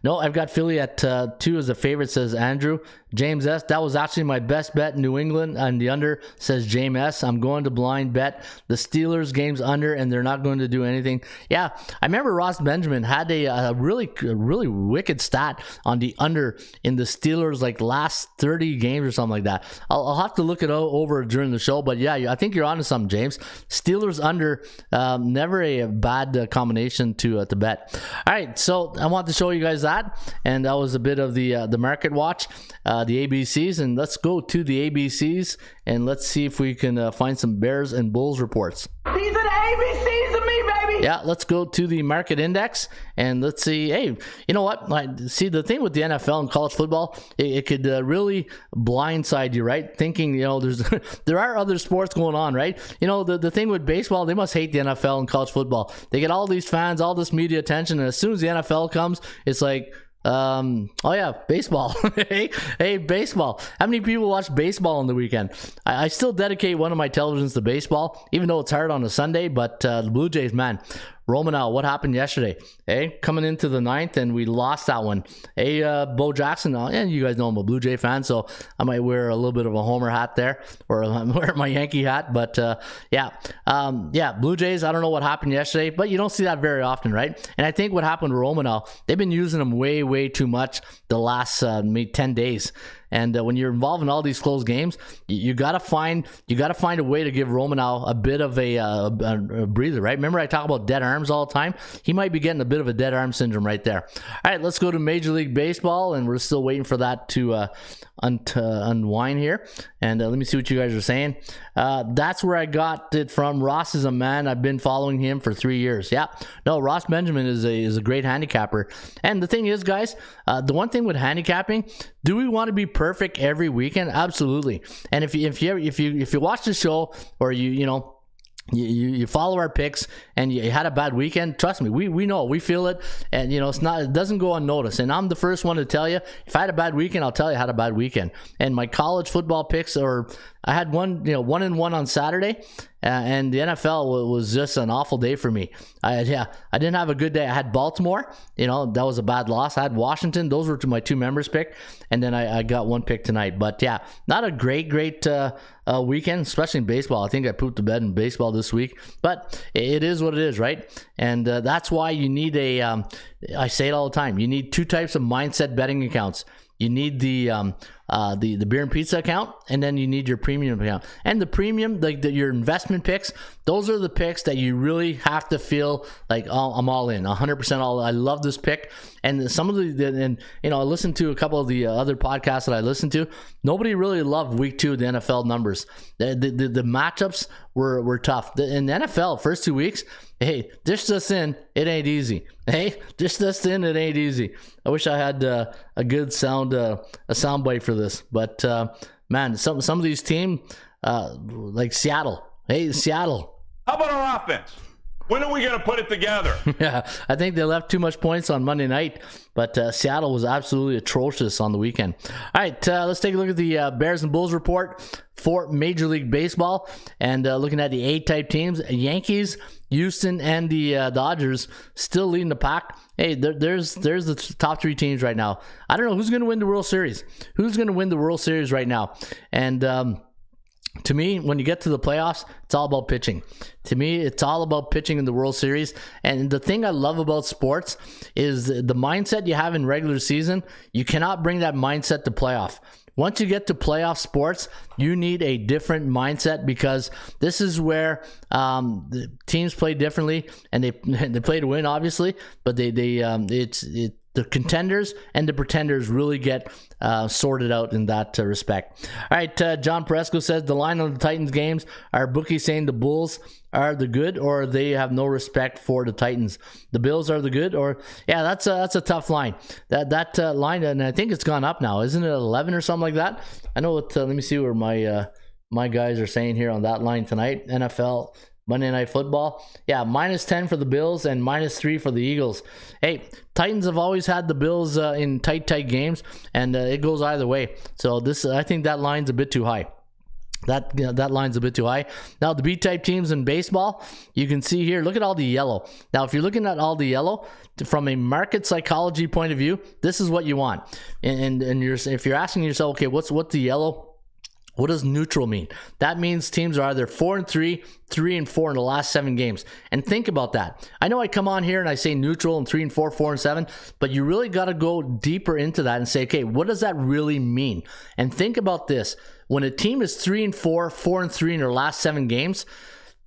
No, I've got Philly at 2 as a favorite, says Andrew. James S., that was actually my best bet in New England and the under, says James S. I'm going to blind bet the Steelers game's under, and they're not going to do anything. Yeah, I remember Ross Benjamin had a really wicked stat on the under in the Steelers like last 30 games or something like that. I'll have to look it over during the show, but yeah, I think you're onto something, James. Steelers under, never a bad combination to bet. All right, so I want to show you guys that, and that was a bit of the market watch, the ABCs, and let's go to the ABCs and let's see if we can find some Bears and Bulls reports. These are the ABCs of me, baby. Yeah, let's go to the market index and let's see. Hey, you know what? See, the thing with the NFL and college football, it could really blindside you, right? Thinking, there are other sports going on, right? The thing with baseball, they must hate the NFL and college football. They get all these fans, all this media attention, and as soon as the NFL comes, it's like, oh yeah, baseball. hey, baseball. How many people watch baseball on the weekend? I still dedicate one of my televisions to baseball, even though it's hard on a Sunday, but the Blue Jays, man. Romanel, what happened yesterday? Hey, coming into the 9th, and we lost that one. Hey, Bo Jackson, and you guys know I'm a Blue Jay fan, so I might wear a little bit of a Homer hat there, or I'm wearing my Yankee hat, but yeah, Blue Jays, I don't know what happened yesterday, but you don't see that very often, right? And I think what happened to Romanel, they've been using him way too much the last maybe 10 days. And when you're involved in all these close games, you gotta find a way to give Romanel a bit of a breather, right? Remember I talk about dead arms all the time? He might be getting a bit of a dead arm syndrome right there. All right, let's go to Major League Baseball, and we're still waiting for that to unwind here. And let me see what you guys are saying. That's where I got it from. Ross is a man. I've been following him for 3 years. Yeah, no, Ross Benjamin is a great handicapper. And the thing is, guys, the one thing with handicapping, do we want to be perfect every weekend? Absolutely. And if you watch the show, or you follow our picks and you had a bad weekend, trust me, we know, we feel it, and it doesn't go unnoticed. And I'm the first one to tell you, if I had a bad weekend, I'll tell you I had a bad weekend. And my college football picks, I had 1-1 on Saturday, and the NFL was just an awful day for me. I didn't have a good day. I had Baltimore, that was a bad loss. I had Washington. Those were my 2 members pick, and then I got 1 pick tonight. But yeah, not a great weekend, especially in baseball. I think I pooped the bed in baseball this week, but it is what it is, right? And that's why you need I say it all the time, you need 2 types of mindset betting accounts. You need the beer and pizza account, and then you need your premium account. And the premium, your investment picks, those are the picks that you really have to feel like, oh, I'm all in, 100% all in. I love this pick. And some of I listened to a couple of the other podcasts that I listened to. Nobody really loved week 2 of the NFL numbers. The matchups were tough. In the NFL, first 2 weeks, hey, dish this in, it ain't easy. Hey, dish this in, it ain't easy. I wish I had a good sound bite for this, but man, some of these teams like Seattle. Hey, Seattle. How about our offense? When are we going to put it together? Yeah, I think they left too much points on Monday night, but Seattle was absolutely atrocious on the weekend. All right, let's take a look at the Bears and Bulls report for Major League Baseball, and looking at the A-type teams, Yankees, Houston, and the Dodgers still leading the pack. Hey, there's the top 3 teams right now. I don't know who's going to win the World Series. Who's going to win the World Series right now? And To me, when you get to the playoffs, it's all about pitching. To me, it's all about pitching in the World Series. And the thing I love about sports is the mindset you have in regular season. You cannot bring that mindset to playoff. Once you get to playoff sports, you need a different mindset, because this is where the teams play differently, and they play to win, obviously, but the contenders and the pretenders really get sorted out in that respect. All right, John Presco says the line on the Titans games, are bookies saying the Bulls are the good, or they have no respect for the Titans? The Bills are the good, or yeah, that's a tough line. That line, and I think it's gone up now, isn't it 11 or something like that? I know what. Let me see where my guys are saying here on that line tonight. NFL Monday Night Football. Yeah, -10 for the Bills and -3 for the Eagles. Hey, Titans have always had the Bills in tight games, and it goes either way. So I think that line's a bit too high. That line's a bit too high. Now, the B-type teams in baseball, you can see here, look at all the yellow. Now, if you're looking at all the yellow, from a market psychology point of view, this is what you want. And if you're asking yourself, okay, what's the yellow? What does neutral mean? That means teams are either 4-3, 3-4 in the last 7 games. And think about that. I know I come on here and I say neutral and 3-4, 4-7, but you really got to go deeper into that and say, okay, what does that really mean? And think about this. When a team is 3-4, 4-3 in their last 7 games,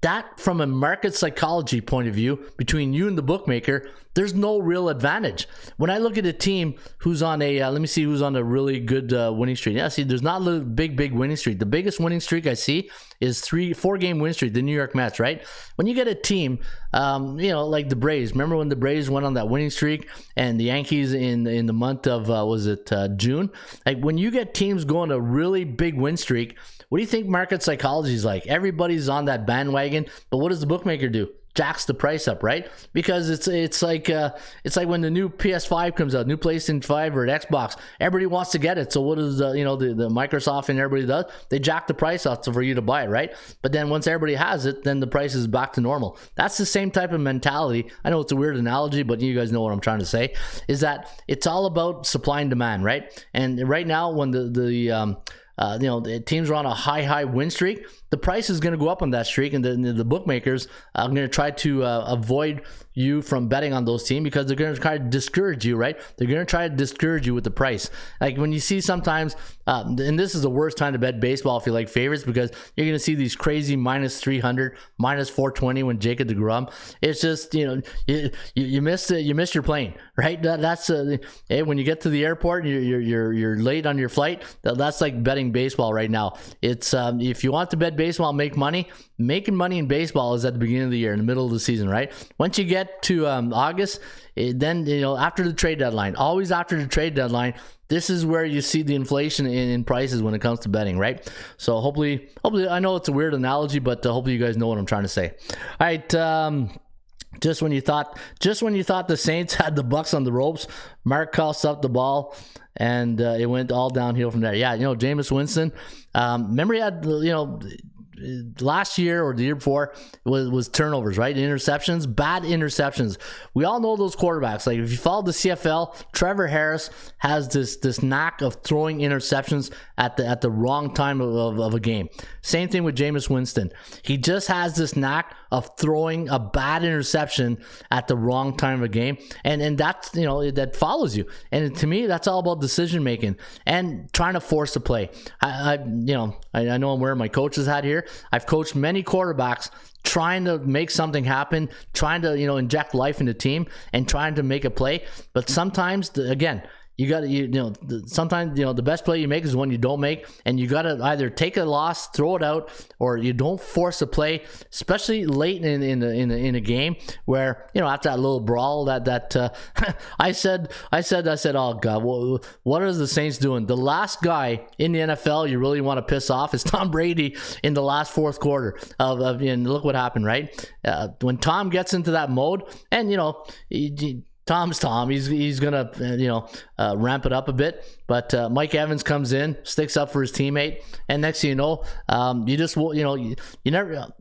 that, from a market psychology point of view, between you and the bookmaker, there's no real advantage. When I look at a team who's on a, let me see who's on a really good winning streak. Yeah, see, there's not a big winning streak. The biggest winning streak I see is 4-game win streak, the New York Mets, right? When you get a team, like the Braves. Remember when the Braves went on that winning streak, and the Yankees in the month of, June? Like, when you get teams going a really big win streak, what do you think market psychology is like? Everybody's on that bandwagon, but what does the bookmaker do? Jacks the price up, right? Because it's like when the new PS5 comes out, new PlayStation 5 or Xbox, everybody wants to get it. So what does the Microsoft and everybody does? They jack the price up for you to buy it, right? But then once everybody has it, then the price is back to normal. That's the same type of mentality. I know it's a weird analogy, but you guys know what I'm trying to say. Is that it's all about supply and demand, right? And right now, when the teams are on a high win streak, the price is going to go up on that streak, and the bookmakers are going to try to avoid you from betting on those teams, because they're going to try to discourage you, right? They're going to try to discourage you with the price. Like when you see sometimes, and this is the worst time to bet baseball if you like favorites, because you're going to see these crazy -300, -420 when Jacob deGrom. It's just, you missed your plane, right? That's when you get to the airport and you're late on your flight. That's like betting baseball right now. It's if you want to bet baseball, make money. Making money in baseball is at the beginning of the year, in the middle of the season, right? Once you get to August, then after the trade deadline, always after the trade deadline, this is where you see the inflation in prices when it comes to betting, right? So hopefully, I know it's a weird analogy, but hopefully you guys know what I'm trying to say. All right. Just when you thought the Saints had the Bucks on the ropes, Mark Coss up the ball, and it went all downhill from there. Yeah, Jameis Winston. Remember he had last year or the year before was turnovers, right? Interceptions, bad interceptions. We all know those quarterbacks. Like if you follow the CFL, Trevor Harris has this knack of throwing interceptions at the wrong time of a game. Same thing with Jameis Winston. He just has this knack of throwing a bad interception at the wrong time of a game, and that's that follows you. And to me, that's all about decision making and trying to force a play. I know I'm wearing my coach's hat here. I've coached many quarterbacks trying to make something happen, trying to inject life in the team and trying to make a play. But sometimes, again, you got to, sometimes, the best play you make is one you don't make, and you got to either take a loss, throw it out, or you don't force a play, especially late in a game where, after that little brawl that I said, oh God, what are the Saints doing? The last guy in the NFL you really want to piss off is Tom Brady in the last fourth quarter and look what happened, right? When Tom gets into that mode, and Tom's Tom. He's gonna ramp it up a bit, but Mike Evans comes in, sticks up for his teammate, and next thing you know,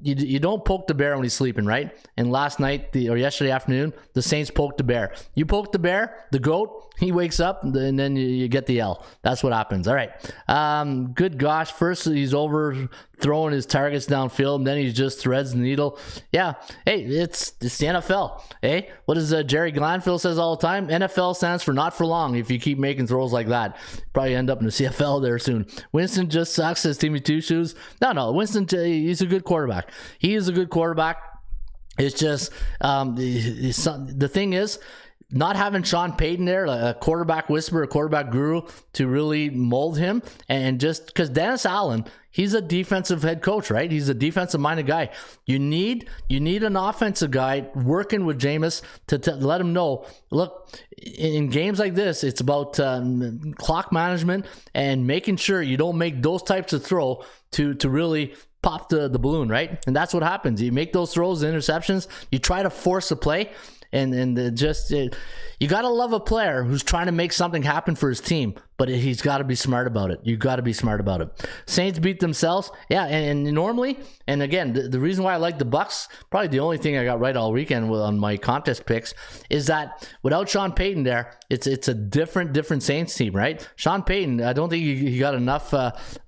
you don't poke the bear when he's sleeping, right? And last night or yesterday afternoon, the Saints poked the bear. You poke the bear, the goat, he wakes up, and then you get the L. That's what happens. All right. Good gosh. First, he's over throwing his targets downfield, and then he just threads the needle. Yeah, hey, it's the NFL. Hey, what does Jerry Glanville says all the time? NFL stands for not for long. If you keep making throws like that, probably end up in the CFL there soon. Winston just sucks, says Timmy Two Shoes. No, Winston, he's a good quarterback. He is a good quarterback. It's just the thing is, not having Sean Payton there, a quarterback whisperer, a quarterback guru, to really mold him, and just because Dennis Allen, he's a defensive head coach, right? He's a defensive-minded guy. You need an offensive guy working with Jameis to let him know, look, in games like this, it's about clock management and making sure you don't make those types of throw to really pop the balloon, right? And that's what happens. You make those throws, interceptions, you try to force a play, and you got to love a player who's trying to make something happen for his team, but he's got to be smart about it. You got to be smart about it. Saints beat themselves. Yeah, and normally, and again, the reason why I like the Bucks, probably the only thing I got right all weekend on my contest picks, is that without Sean Payton there, it's a different Saints team, right? Sean Payton, I don't think he got enough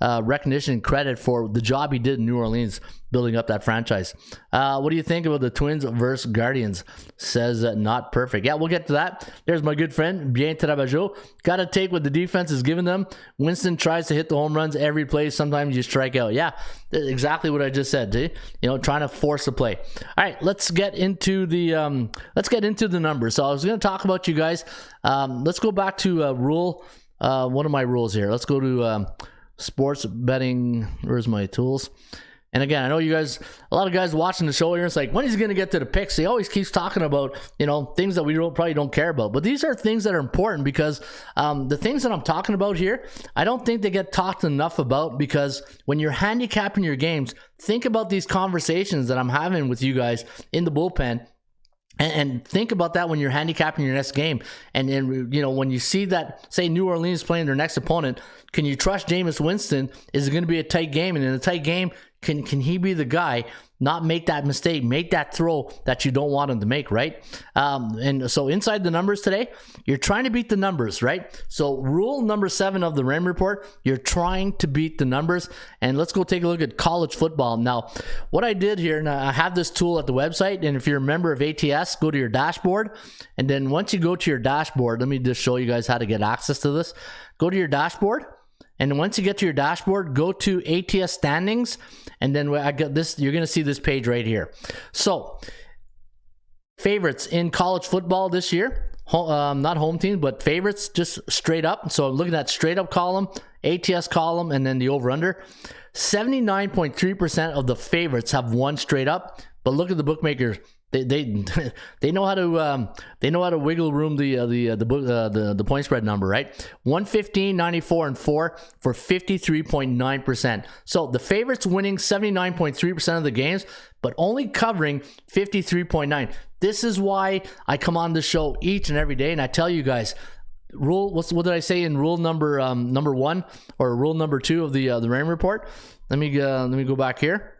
recognition and credit for the job he did in New Orleans, building up that franchise. What do you think about the Twins versus Guardians? Says not perfect. Yeah, we'll get to that. There's my good friend, Bien Trabajo. Got to take what the defense is giving them. Winston tries to hit the home runs every play. Sometimes you strike out. Yeah, exactly what I just said. Trying to force a play. All right, let's get into the numbers. So I was going to talk about you guys. Let's go back to rule. One of my rules here. Let's go to sports betting. Where's my tools? And again, I know you guys, a lot of guys watching the show here, it's like, when is he going to get to the picks? He always keeps talking about, things that we probably don't care about. But these are things that are important because the things that I'm talking about here, I don't think they get talked enough about, because when you're handicapping your games, think about these conversations that I'm having with you guys in the bullpen. And think about that when you're handicapping your next game. And when you see that, say, New Orleans playing their next opponent, can you trust Jameis Winston? Is it going to be a tight game? And in a tight game, can he be the guy, not make that mistake, make that throw that you don't want him to make, right? And so inside the numbers today, you're trying to beat the numbers, right? So rule number 7 of the Raymond Report, you're trying to beat the numbers. And let's go take a look at college football. Now, what I did here, and I have this tool at the website, and if you're a member of ATS, go to your dashboard. And then once you go to your dashboard, let me just show you guys how to get access to this. Go to your dashboard. And once you get to your dashboard, go to ATS standings, and then I got this. You're going to see this page right here. So, favorites in college football this year, not home team, but favorites just straight up. So, I'm looking at straight up column, ATS column, and then the over under. 79.3% of the favorites have won straight up, but look at the bookmakers. They know how to wiggle room the point spread number, right? 115, 94, and 4 for 53.9%. So the favorites winning 79.3% of the games, but only covering 53.9. This is why I come on the show each and every day, and I tell you guys, what did I say in rule number 1 or rule number 2 of the Raymond Report? Let me go back here.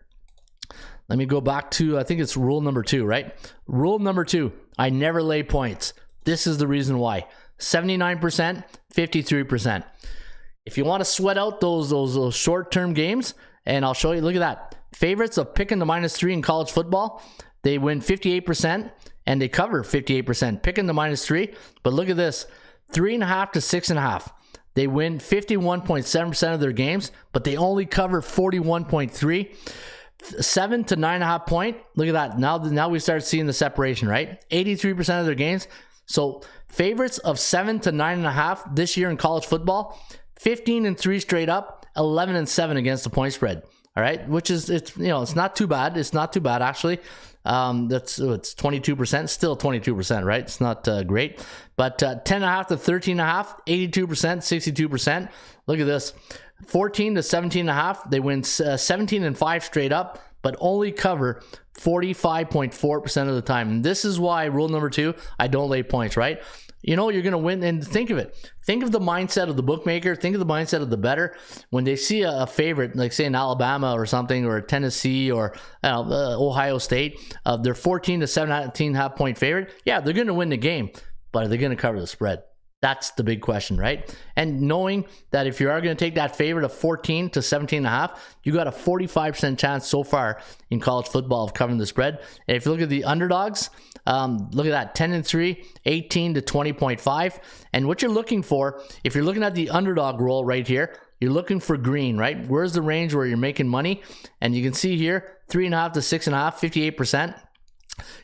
Let me go back to, I think it's rule number 2, right? Rule number 2, I never lay points. This is the reason why. 79%, 53%. If you want to sweat out those short-term games, and I'll show you, look at that. Favorites of picking the -3 in college football, they win 58%, and they cover 58%. Picking the -3, but look at this, 3.5 to 6.5. They win 51.7% of their games, but they only cover 41.3. 7 to 9.5 point. Look at that. Now we start seeing the separation, right? 83% of their games. So favorites of 7 to 9.5 this year in college football, 15-3 straight up, 11-7 against the point spread. All right, which is it's not too bad. It's not too bad actually. It's 22%, still 22%, right? It's not great, but 10.5 to 13.5, 82%, 62%. Look at this. 14 to 17.5, they win 17-5 straight up, but only cover 45.4% of the time. And this is why rule number 2, I don't lay points, right? You're going to win, and think of it. Think of the mindset of the bookmaker. Think of the mindset of the bettor. When they see a favorite, like say in Alabama or something, or Tennessee or Ohio State, they're 14 to 17.5 point favorite. Yeah, they're going to win the game, but are they going to cover the spread? That's the big question, right? And knowing that if you are going to take that favorite of 14 to 17.5, you got a 45% chance so far in college football of covering the spread. And if you look at the underdogs, look at that, 10-3, 18 to 20.5. And what you're looking for, if you're looking at the underdog roll right here, you're looking for green, right? Where's the range where you're making money? And you can see here, 3.5 to 6.5, 58%.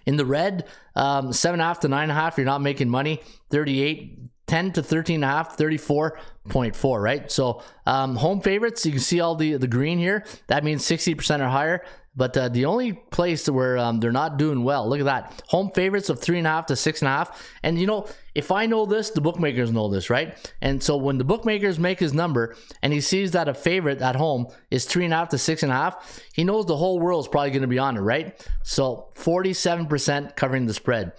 In the red, 7.5 to 9.5, you're not making money, 38. 10 to 13.5, 34.4, right? So home favorites, you can see all the green here. That means 60% or higher. But the only place where they're not doing well, look at that. Home favorites of 3.5 to 6.5. And, you know, if I know this, the bookmakers know this, right? And so when the bookmakers make his number and he sees that a favorite at home is 3.5 to 6.5, he knows the whole world is probably going to be on it, right? So 47% covering the spread.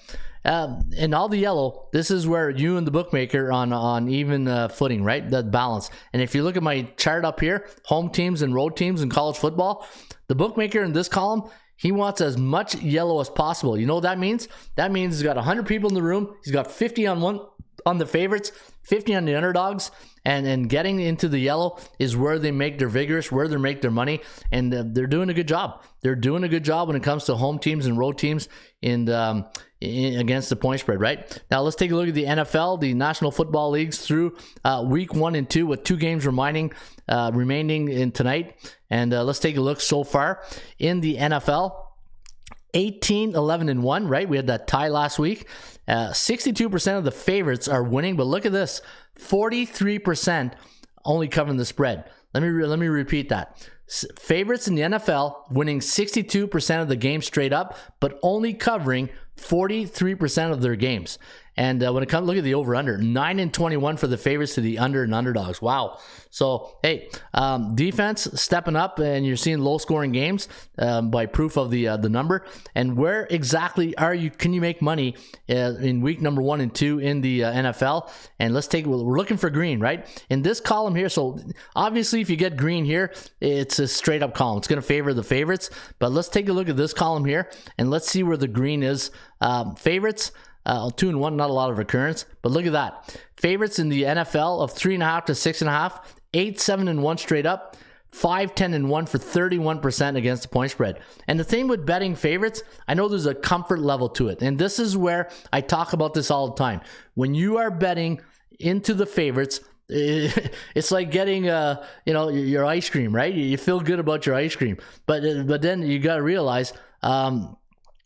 And all the yellow, this is where you and the bookmaker on even footing, right? That balance. And if you look at my chart up here, home teams and road teams in college football, the bookmaker in this column, he wants as much yellow as possible. You know what that means? That means he's got 100 people in the room. He's got 50 on the favorites, 50 on the underdogs, and getting into the yellow is where they make their vigorous, where they make their money, and they're doing a good job. They're doing a good job when it comes to home teams and road teams against the point spread, right? Now let's take a look at the NFL, the National Football Leagues through week 1 and 2 with 2 games remaining in tonight. And let's take a look so far in the NFL. 18, 11, and 1, right? We had that tie last week. 62% of the favorites are winning, but look at this. 43% only covering the spread. Let me repeat that. Favorites in the NFL winning 62% of the games straight up, but only covering 43% of their games. And when it comes, look at the over-under, 9-21 for the favorites to the under and underdogs. Wow. So, hey, defense stepping up, and you're seeing low-scoring games by proof of the number. And where exactly can you make money in week number 1 and 2 in the NFL? And we're looking for green, right? In this column here, so obviously if you get green here, it's a straight-up column. It's going to favor the favorites. But let's take a look at this column here, and let's see where the green is. Favorites, 2 and 1, not a lot of occurrence, but look at that. Favorites in the NFL of 3.5 to 6.5, 8, 7, and 1 straight up, 5, 10, and 1 for 31% against the point spread. And the thing with betting favorites, I know there's a comfort level to it. And this is where I talk about this all the time. When you are betting into the favorites, it's like getting your ice cream, right? You feel good about your ice cream, but then you got to realize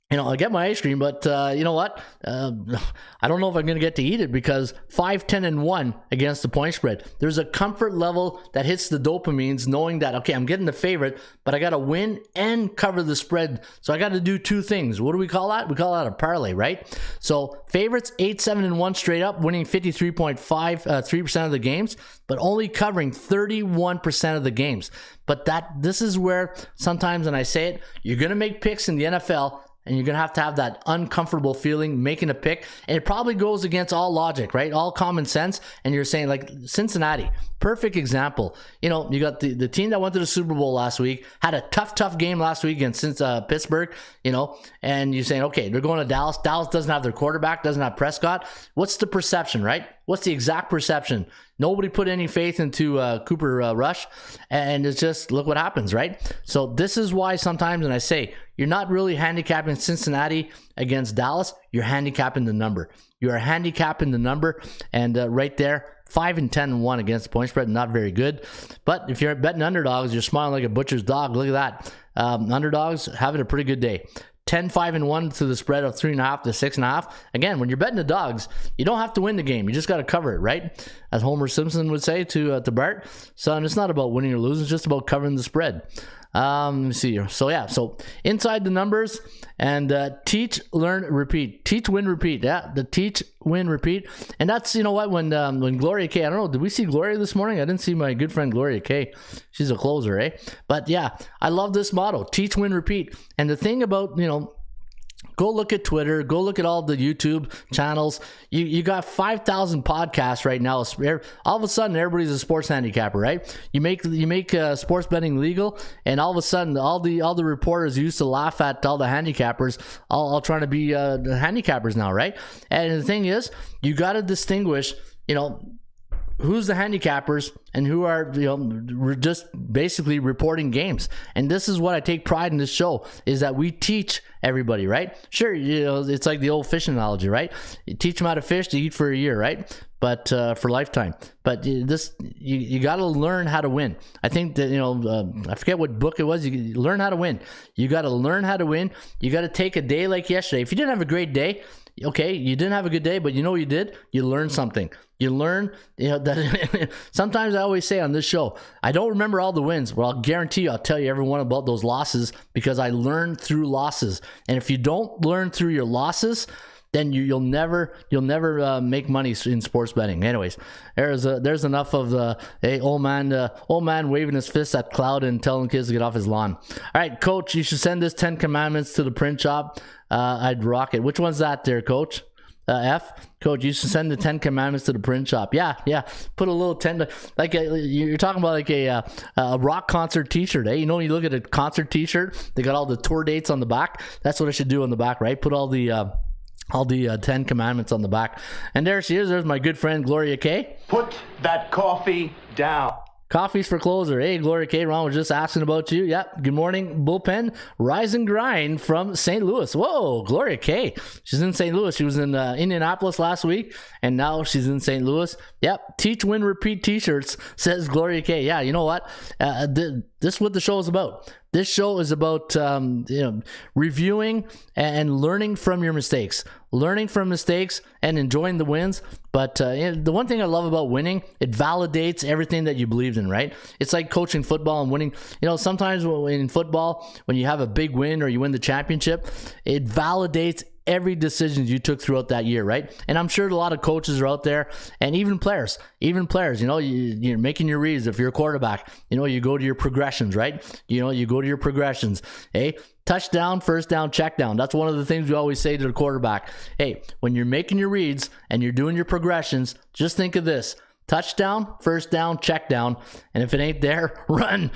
I get my ice cream, but you know what? I don't know if I'm going to get to eat it because 5, 10, and 1 against the point spread. There's a comfort level that hits the dopamines knowing that, okay, I'm getting the favorite, but I got to win and cover the spread. So I got to do 2 things. What do we call that? We call that a parlay, right? So favorites, 8, 7, and 1 straight up, winning 53% of the games, but only covering 31% of the games. But this is where sometimes, and I say it, you're going to make picks in the NFL, and you're going to have that uncomfortable feeling making a pick. And it probably goes against all logic, right? All common sense. And you're saying, like, Cincinnati, perfect example. You got the team that went to the Super Bowl last week, had a tough game last week against Pittsburgh, and you're saying, okay, they're going to Dallas. Dallas doesn't have their quarterback, doesn't have Prescott. What's the perception, right? What's the exact perception? Nobody put any faith into Cooper Rush, and it's just, look what happens, right? So this is why sometimes, and I say, you're not really handicapping Cincinnati against Dallas, you're handicapping the number. You are handicapping the number, and right there, 5 and 10 and 1 against the point spread, not very good. But if you're betting underdogs, you're smiling like a butcher's dog. Look at that. Underdogs having a pretty good day. 10, 5, and 1 to the spread of 3.5 to 6.5. Again, when you're betting the dogs, you don't have to win the game. You just got to cover it, right? As Homer Simpson would say to Bart. So it's not about winning or losing. It's just about covering the spread. Let me see here. So inside the numbers and teach, learn, repeat. Teach, win, repeat. Yeah, the teach, win, repeat. And that's, when Gloria K, I don't know, did we see Gloria this morning? I didn't see my good friend Gloria K. She's a closer, eh? But yeah, I love this motto. Teach, win, repeat. And the thing about, go look at Twitter. Go look at all the YouTube channels. You got 5,000 podcasts right now. All of a sudden, everybody's a sports handicapper, right? You make sports betting legal, and all of a sudden, all the reporters used to laugh at all the handicappers, all trying to be the handicappers now, right? And the thing is, you got to distinguish who's the handicappers and who are just basically reporting games. And this is what I take pride in this show, is that we teach everybody, right? Sure, it's like the old fishing analogy, right? You teach them how to fish to eat for a year, right? But for lifetime. But this, you got to learn how to win. I think that I forget what book it was. You learn how to win. You got to learn how to win. You got to take a day like yesterday. If you didn't have a great day, okay, you didn't have a good day, but you know what you did? You learned something. You learn, that sometimes I always say on this show, I don't remember all the wins. Well, I'll guarantee you, I'll tell you everyone about those losses, because I learned through losses. And if you don't learn through your losses, then you'll never make money in sports betting. Anyways, there's enough of the old man waving his fist at cloud and telling kids to get off his lawn. All right, Coach, you should send this 10 Commandments to the print shop. I'd rock it. Which one's that there, Coach? F? Coach, you should send the 10 Commandments to the print shop. Yeah. Put a little 10, like you're talking about like a rock concert t-shirt, eh? You look at a concert t-shirt, they got all the tour dates on the back. That's what I should do on the back, right? Put all the 10 Commandments on the back. And there she is. There's my good friend Gloria K. Put that coffee down. Coffees for closer. Hey, Gloria K. Ron was just asking about you. Yep. Good morning, bullpen. Rise and grind from St. Louis. Whoa, Gloria K. She's in St. Louis. She was in Indianapolis last week, and now she's in St. Louis. Yep. Teach, win, repeat t-shirts, says Gloria K. Yeah, you know what? This is what the show is about. This show is about reviewing and learning from your mistakes. Learning from mistakes and enjoying the wins. But the one thing I love about winning, it validates everything that you believed in, right? It's like coaching football and winning. Sometimes in football, when you have a big win or you win the championship, it validates every decision you took throughout that year, right? And I'm sure a lot of coaches are out there, and even players, you're making your reads. If you're a quarterback, you go to your progressions, right? You go to your progressions. Hey, touchdown, first down, check down. That's one of the things we always say to the quarterback. Hey, when you're making your reads and you're doing your progressions, just think of this. Touchdown, first down, check down. And if it ain't there, run.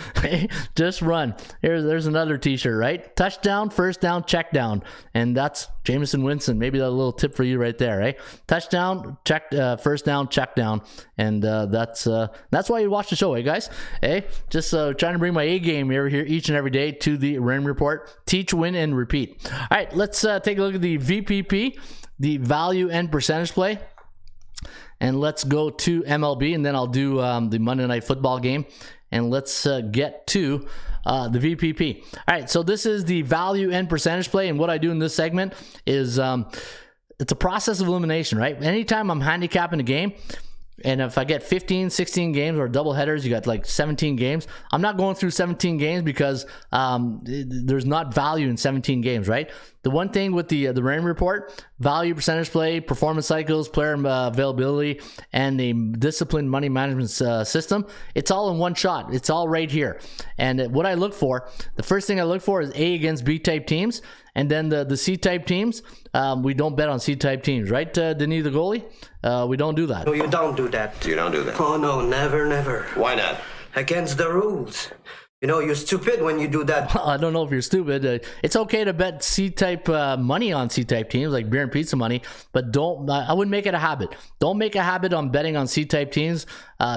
Just run. There's another t-shirt, right? Touchdown, first down, check down. And that's Jameson Winston. Maybe that's a little tip for you right there, right? Touchdown, check, first down, check down. And that's why you watch the show, guys? Hey, just trying to bring my A game here each and every day to the Raymond Report. Teach, win, and repeat. All right, let's take a look at the VPP, the value and percentage play. And let's go to MLB, and then I'll do the Monday Night Football game. And let's get to the VPP. All right, so this is the value and percentage play. And what I do in this segment is it's a process of elimination, right? Anytime I'm handicapping a game, and if I get 15, 16 games or double headers, you got like 17 games. I'm not going through 17 games because there's not value in 17 games, right? The one thing with the Raymond Report, value, percentage play, performance cycles, player availability, and the disciplined money management system, it's all in one shot. It's all right here. And what I look for, the first thing I look for is A against B-type teams. And then the C-type teams, we don't bet on C-type teams, right, Denis the goalie? We don't do that. No, you don't do that. You don't do that. Oh, no, never. Why not? Against the rules. You're stupid when you do that. I don't know if you're stupid. It's okay to bet C-type money on C-type teams, like beer and pizza money, but I wouldn't make it a habit. Don't make a habit on betting on C-type teams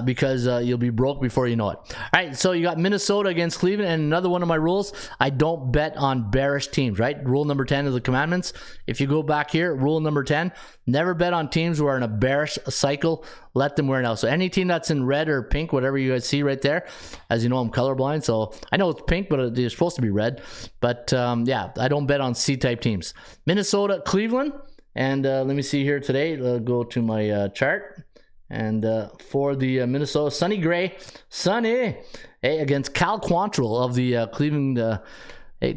because you'll be broke before you know it. All right, so you got Minnesota against Cleveland, and another one of my rules, I don't bet on bearish teams, right? Rule number 10 of the commandments. If you go back here, rule number 10, never bet on teams who are in a bearish cycle. Let them wear it out. So any team that's in red or pink, whatever you guys see right there, as you know, I'm colorblind, so I know it's pink, but it's supposed to be red. But yeah, I don't bet on C-type teams. Minnesota, Cleveland, and let me see here today. Go to my chart, and for the Minnesota, Sonny Gray, against Cal Quantrill of the Cleveland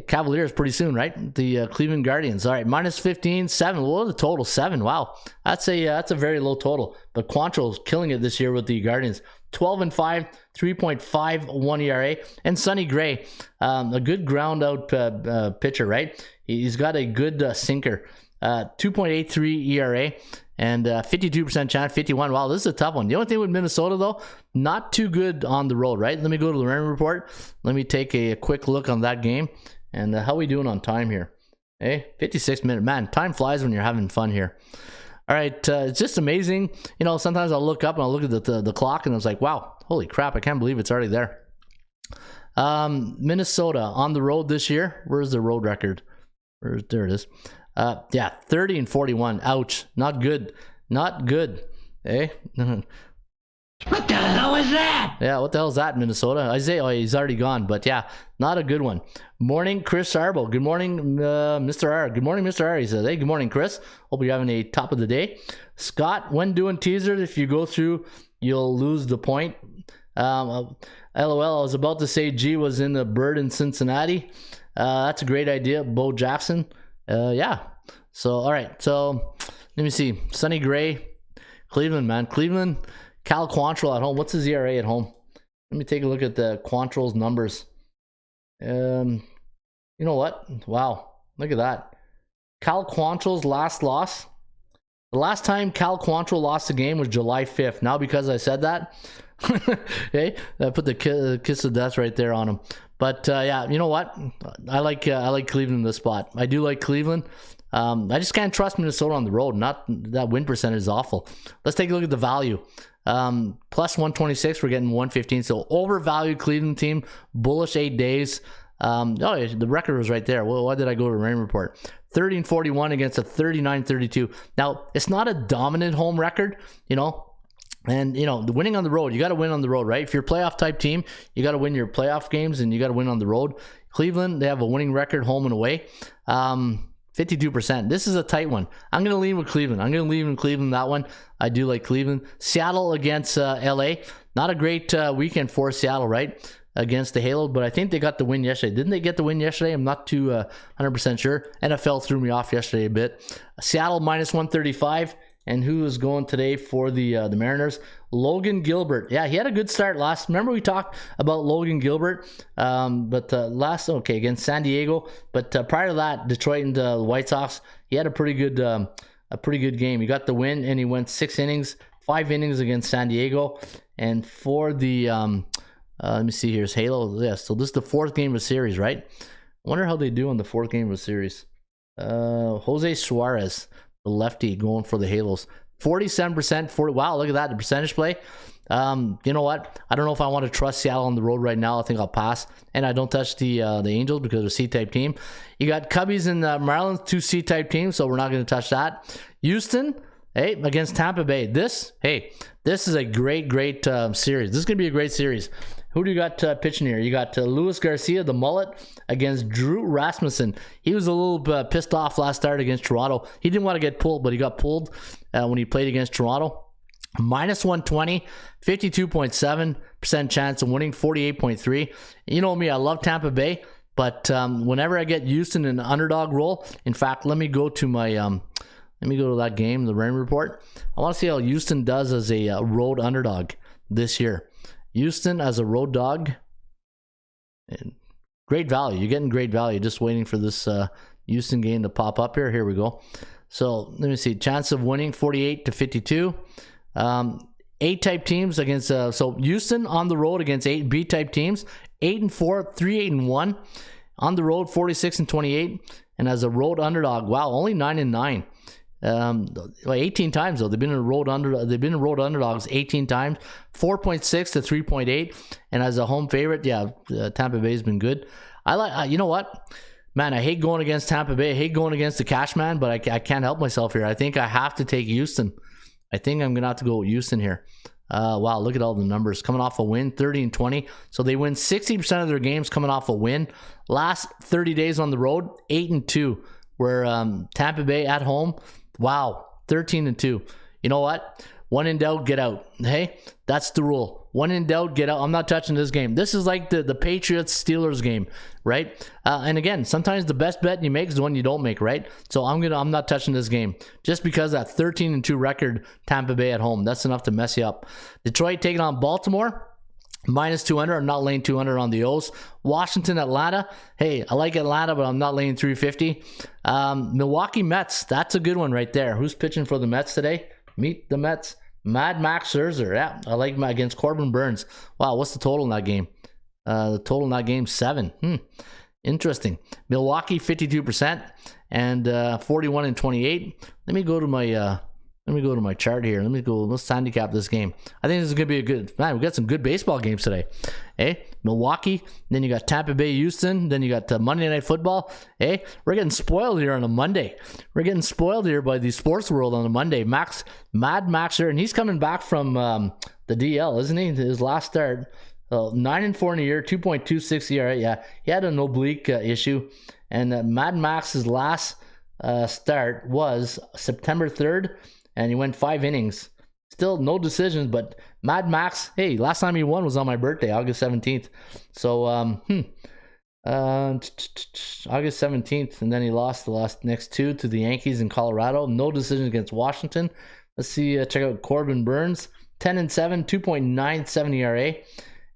Cavaliers pretty soon, right? The Cleveland Guardians. All right, minus 15, 7. What was the total? 7. Wow, that's a very low total. But Quantrill's killing it this year with the Guardians. 12-5, 3.51 ERA, and Sonny Gray, a good ground out pitcher, right? He's got a good sinker. 2.83 ERA and 52% chance, 51. Wow, this is a tough one. The only thing with Minnesota, though, not too good on the road, right? Let me go to the Raymond Report. Let me take a quick look on that game. And how are we doing on time here? 56 minutes. Man, time flies when you're having fun here. All right, it's just amazing. You know, sometimes I'll look up and I'll look at the clock and I was like, wow, holy crap, I can't believe it's already there. Minnesota on the road this year. Where's the road record? There it is. Yeah, 30-41. Ouch. Not good. Not good. Eh? What the hell is that? Yeah, what the hell is that, Minnesota? Isaiah, oh, he's already gone, but yeah, not a good one. Morning, Chris Arbo. Good morning, Mr. R. Good morning, Mr. R. He says, hey, good morning, Chris. Hope you're having a top of the day. Scott, when doing teasers, if you go through, you'll lose the point. LOL, I was about to say G was in the bird in Cincinnati. That's a great idea, Bo Jackson. Yeah. So, all right. So, let me see. Sonny Gray, Cleveland, man. Cleveland. Cal Quantrill at home. What's his ERA at home? Let me take a look at the Quantrill's numbers. You know what? Wow. Look at that. Cal Quantrill's last loss. The last time Cal Quantrill lost a game was July 5th. Now, because I said that, hey, I put the kiss of death right there on him. But yeah, you know what? I like Cleveland in this spot. I do like Cleveland. I just can't trust Minnesota on the road. Not that win percentage is awful. Let's take a look at the value. Plus 126, we're getting 115. So overvalued Cleveland team, bullish 8 days. Oh, the record was right there. Well, why did I go to Raymond report? 30-41 against a 39-32. Now, it's not a dominant home record, you know. And, you know, the winning on the road, you got to win on the road, right? If you're a playoff type team, you got to win your playoff games and you got to win on the road. Cleveland, they have a winning record home and away. 52%. This is a tight one. I'm going to lean with Cleveland. I'm going to lean with Cleveland that one. I do like Cleveland. Seattle against LA. Not a great weekend for Seattle, right? Against the Halo, but I think they got the win yesterday. Didn't they get the win yesterday? I'm not too 100% sure. NFL threw me off yesterday a bit. Seattle minus 135. And who is going today for the Mariners? Logan Gilbert. Yeah, he had a good start last. Remember we talked about Logan Gilbert, but against San Diego. But prior to that, Detroit and the White Sox, he had a pretty good game. He got the win and he went 5 innings against San Diego. And for the let me see, here's Halo. Yeah, so this is the 4th game of the series, right? I wonder how they do on the 4th game of the series. Jose Suarez, the lefty, going for the Halos. 47%. Wow, look at that, the percentage play. You know what? I don't know if I want to trust Seattle on the road right now. I think I'll pass. And I don't touch the Angels because they're a C-type team. You got Cubbies and Marlins, 2 C-type teams, so we're not going to touch that. Houston, hey, against Tampa Bay. This is a great series. This is going to be a great series. Who do you got pitching here? You got Luis Garcia, the mullet, against Drew Rasmussen. He was a little pissed off last start against Toronto. He didn't want to get pulled, but he got pulled when he played against Toronto. Minus 120, 52.7% chance of winning, 48.3. You know me, I love Tampa Bay, but whenever I get Houston in an underdog role, in fact, let me go to my let me go to that game, the Rain Report. I want to see how Houston does as a road underdog this year. Houston as a road dog. And great value. You're getting great value. Just waiting for this Houston game to pop up here. Here we go. So let me see. Chance of winning 48-52. 8-type teams against. So Houston on the road against 8 B-type teams. 8-4, 3-8-1. On the road 46-28. And as a road underdog, wow, only 9-9. 18 times though. They've been in road underdogs 18 times, 4.6 to 3.8, and as a home favorite, yeah, Tampa Bay's been good. I like, you know what, man, I hate going against Tampa Bay. I hate going against the cash man, but I can't help myself here. I think I have to take Houston. I think I'm gonna have to go with Houston here. Wow, look at all the numbers coming off a win, 30-20. So they win 60% of their games coming off a win. Last 30 days on the road, 8-2. Where Tampa Bay at home, wow, 13-2. You know what? When in doubt, get out. Hey, that's the rule. When in doubt, get out. I'm not touching this game. This is like the Patriots-Steelers game, right? And again, sometimes the best bet you make is the one you don't make, right? So I'm not touching this game just because that 13-2 record, Tampa Bay at home. That's enough to mess you up. Detroit taking on Baltimore. Minus 200. I'm not laying 200 on the O's. Washington, Atlanta. Hey, I like Atlanta, but I'm not laying 350. Milwaukee Mets. That's a good one right there. Who's pitching for the Mets today? Meet the Mets. Mad Max Scherzer. Yeah, I like him against Corbin Burns. Wow, what's the total in that game? The total in that game, 7. Interesting. Milwaukee, 52%. And 41-28. Let me go to my Let me go to my chart here. Let's handicap this game. I think this is going to be a good, man, we got some good baseball games today. Milwaukee, then you got Tampa Bay, Houston, then you got Monday Night Football. We're getting spoiled here on a Monday. We're getting spoiled here by the sports world on a Monday. Mad Maxer, and he's coming back from the DL, isn't he? His last start. 9-4 in a year, 2.26 ERA. Yeah, he had an oblique issue. And Mad Max's last start was September 3rd, and he went 5 innings. Still no decisions, but Mad Max, hey, last time he won was on my birthday, August 17th. So, August 17th, and then he lost the next 2 to the Yankees in Colorado. No decisions against Washington. Let's see, check out Corbin Burns, 10-7, 2.97 ERA.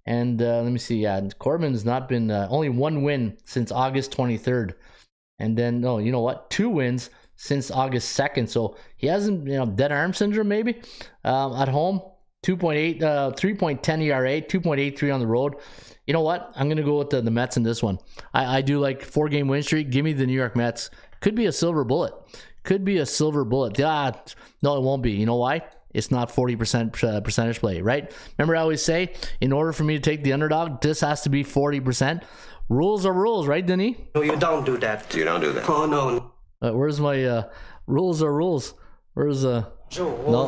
And let me see, Corbin's not been, only 1 win since August 23rd. And then, you know what, 2 wins since August 2nd. So he hasn't, dead arm syndrome maybe. At home, 3.10 ERA, 2.83 on the road. You know what? I'm going to go with the Mets in this one. I do like 4-game win streak. Give me the New York Mets. Could be a silver bullet. No, it won't be. You know why? It's not 40% percentage play, right? Remember I always say, in order for me to take the underdog, this has to be 40%. Rules are rules, right, Denis? No, you don't do that. You don't do that. Oh, no. Where's my rules are rules? Where's No,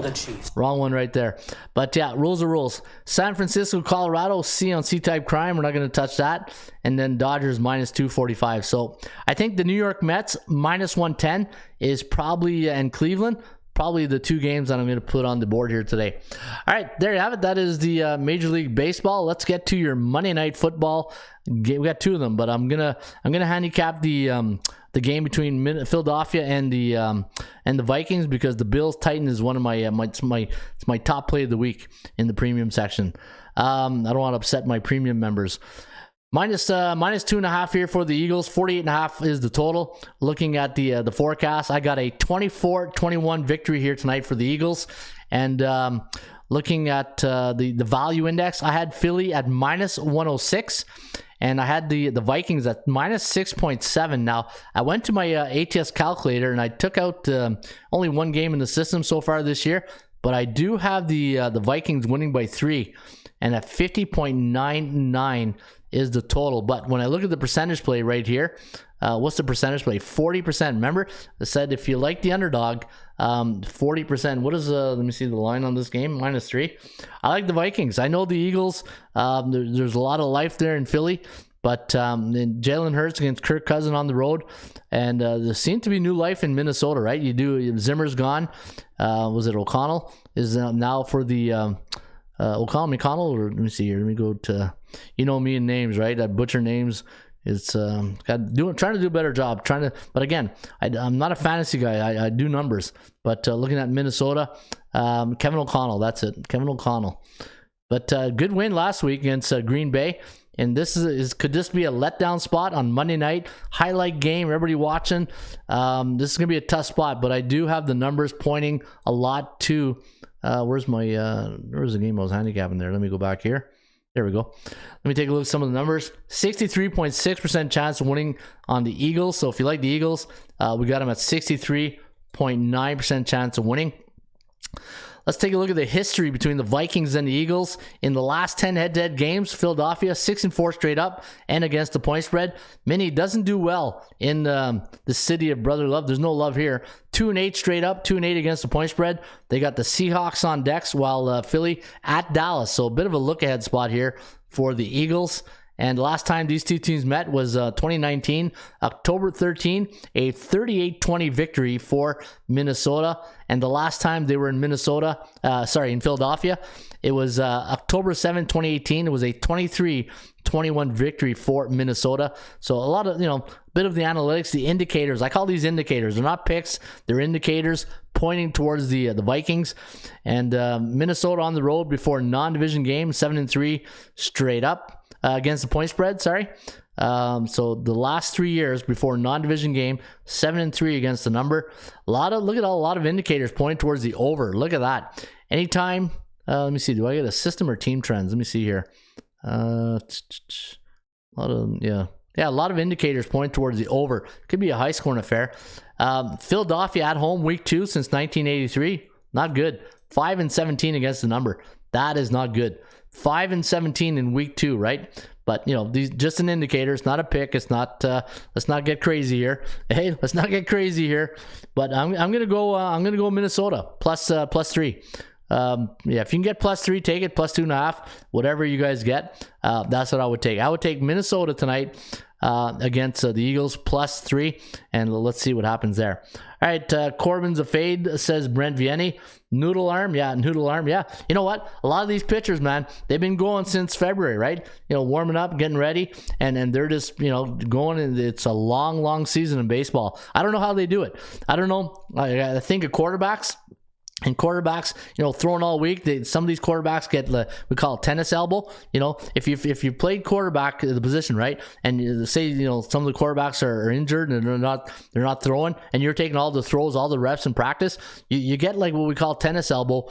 the Chiefs. Wrong one right there. But yeah, rules are rules. San Francisco, Colorado, C on C-type crime. We're not going to touch that. And then Dodgers minus 245. So I think the New York Mets minus 110 is probably, and Cleveland, probably the 2 games that I'm going to put on the board here today. All right, there you have it. That is the Major League Baseball. Let's get to your Monday Night Football game. We got 2 of them, but I'm gonna handicap the game between Philadelphia and the Vikings, because the Bills Titan is one of my it's my top play of the week in the premium section. I don't want to upset my premium members. Minus 2.5 here for the Eagles. 48.5 is the total. Looking at the forecast, I got a 24-21 victory here tonight for the Eagles. And looking at the value index, I had Philly at minus 106. And I had the Vikings at minus 6.7. Now, I went to my ATS calculator and I took out only 1 game in the system so far this year. But I do have the Vikings winning by 3. And at 50.99 is the total. But when I look at the percentage play right here, what's the percentage play? 40%. Remember, I said if you like the underdog, 40%. What is let me see the line on this game, minus 3. I like the Vikings. I know the Eagles, there's a lot of life there in Philly, but Jalen Hurts against Kirk Cousins on the road, and there seems to be new life in Minnesota, right? Zimmer's gone. Was it O'Connell is now for the McConnell, or let me see here. Let me go to, me and names, right? I butcher names. It's trying to do a better job. But again, I'm not a fantasy guy. I do numbers. But looking at Minnesota, Kevin O'Connell. That's it, Kevin O'Connell. But good win last week against Green Bay. And could this be a letdown spot on Monday night? Highlight game, everybody watching. This is gonna be a tough spot, but I do have the numbers pointing a lot to. Where's the game I was handicapping there? Let me go back here. There we go. Let me take a look at some of the numbers. 63.6% chance of winning on the Eagles. So if you like the Eagles, we got them at 63.9% chance of winning. Let's take a look at the history between the Vikings and the Eagles. In the last 10 head-to-head games, Philadelphia 6-4 straight up and against the point spread. Minnie doesn't do well in the city of brother love. There's no love here. 2-8 straight up, 2-8 against the point spread. They got the Seahawks on decks, while Philly at Dallas. So a bit of a look-ahead spot here for the Eagles. And last time these 2 teams met was 2019, October 13, a 38-20 victory for Minnesota. And the last time they were in in Philadelphia, it was October 7, 2018. It was a 23-21 victory for Minnesota. So a lot of, bit of the analytics, the indicators. I call these indicators. They're not picks. They're indicators pointing towards the Vikings. And Minnesota on the road before non-division game, 7-3 straight up. Against the point spread, sorry. So the last 3 years before non-division game, 7-3 against the number. A lot of indicators pointing towards the over. Look at that. Anytime, let me see. Do I get a system or team trends? Let me see here. A lot of indicators point towards the over. Could be a high scoring affair. Philadelphia at home, week 2 since 1983. Not good. 5-17 against the number. That is not good. 5-17 in week 2, right? But these just an indicator. It's not a pick. It's not. Let's not get crazy here. Hey, let's not get crazy here. But I'm gonna go. I'm gonna go Minnesota plus 3. If you can get +3, take it. +2.5, whatever you guys get. That's what I would take. I would take Minnesota tonight against the Eagles +3, and let's see what happens there. All right, Corbin's a fade, says Brent Vianney. Noodle arm, yeah. You know what? A lot of these pitchers, man, they've been going since February, right? Warming up, getting ready, and they're just, going. And it's a long season in baseball. I don't know how they do it. I don't know. I think of quarterbacks. And quarterbacks, throwing all week, some of these quarterbacks get, we call it tennis elbow. If you played quarterback the position, right, and say some of the quarterbacks are injured and they're not throwing, and you're taking all the throws, all the reps in practice, you get like what we call tennis elbow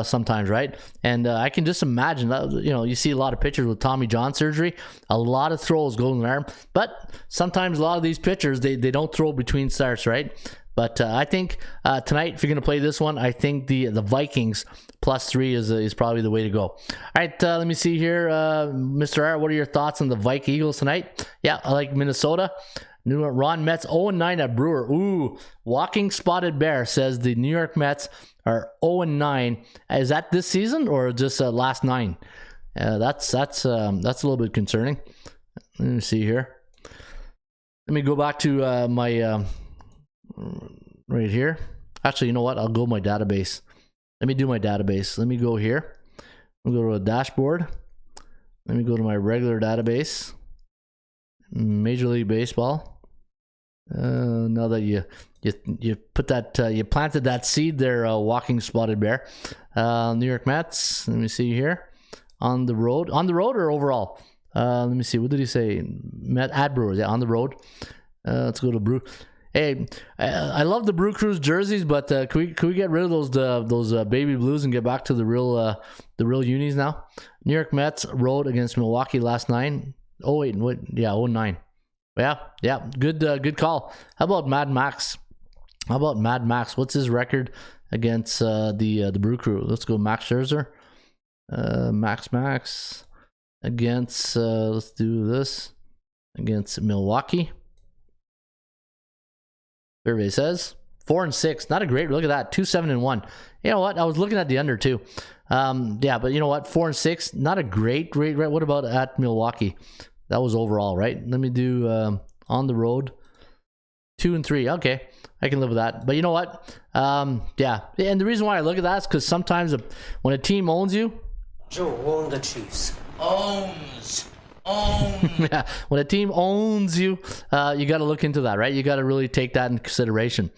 sometimes, right? And I can just imagine that, you see a lot of pitchers with Tommy John surgery, a lot of throws go in the arm, but sometimes a lot of these pitchers they don't throw between starts, right? But I think tonight, if you're going to play this one, I think the Vikings +3 is probably the way to go. All right, let me see here. Mr. R, what are your thoughts on the Vikings Eagles tonight? Yeah, I like Minnesota. New York Ron Mets 0-9 at Brewer. Ooh, Walking Spotted Bear says the New York Mets are 0-9. Is that this season or just last 9? That's a little bit concerning. Let me see here. Let me go back to my... right here. Actually, you know what? I'll go my database. Let me do my database. Let me go here. I'll go to a dashboard. Let me go to my regular database. Major League Baseball. Now that you put that, you planted that seed there, Walking Spotted Bear. New York Mets. Let me see here. On the road or overall? Let me see. What did he say? At Brewers. Yeah, on the road. Let's go to Brew. Hey, I love the Brew Crews jerseys, but can we get rid of those baby blues and get back to the real unis now? New York Mets road against Milwaukee last 9. Oh wait, what? Yeah, 0-9. Yeah, good call. How about Mad Max? What's his record against the Brew Crew? Let's go Max Scherzer. Max against let's do this against Milwaukee. Survey says 4-6. Not a great look at that. 2-7-1. You know what? I was looking at the under too. But you know what? 4-6. Not a great. What about at Milwaukee? That was overall, right? Let me do on the road. 2-3. Okay, I can live with that. But you know what? And the reason why I look at that is because sometimes when a team owns you, Joe owned the Chiefs. Yeah, when a team owns you, you got to look into that, right? You got to really take that in consideration.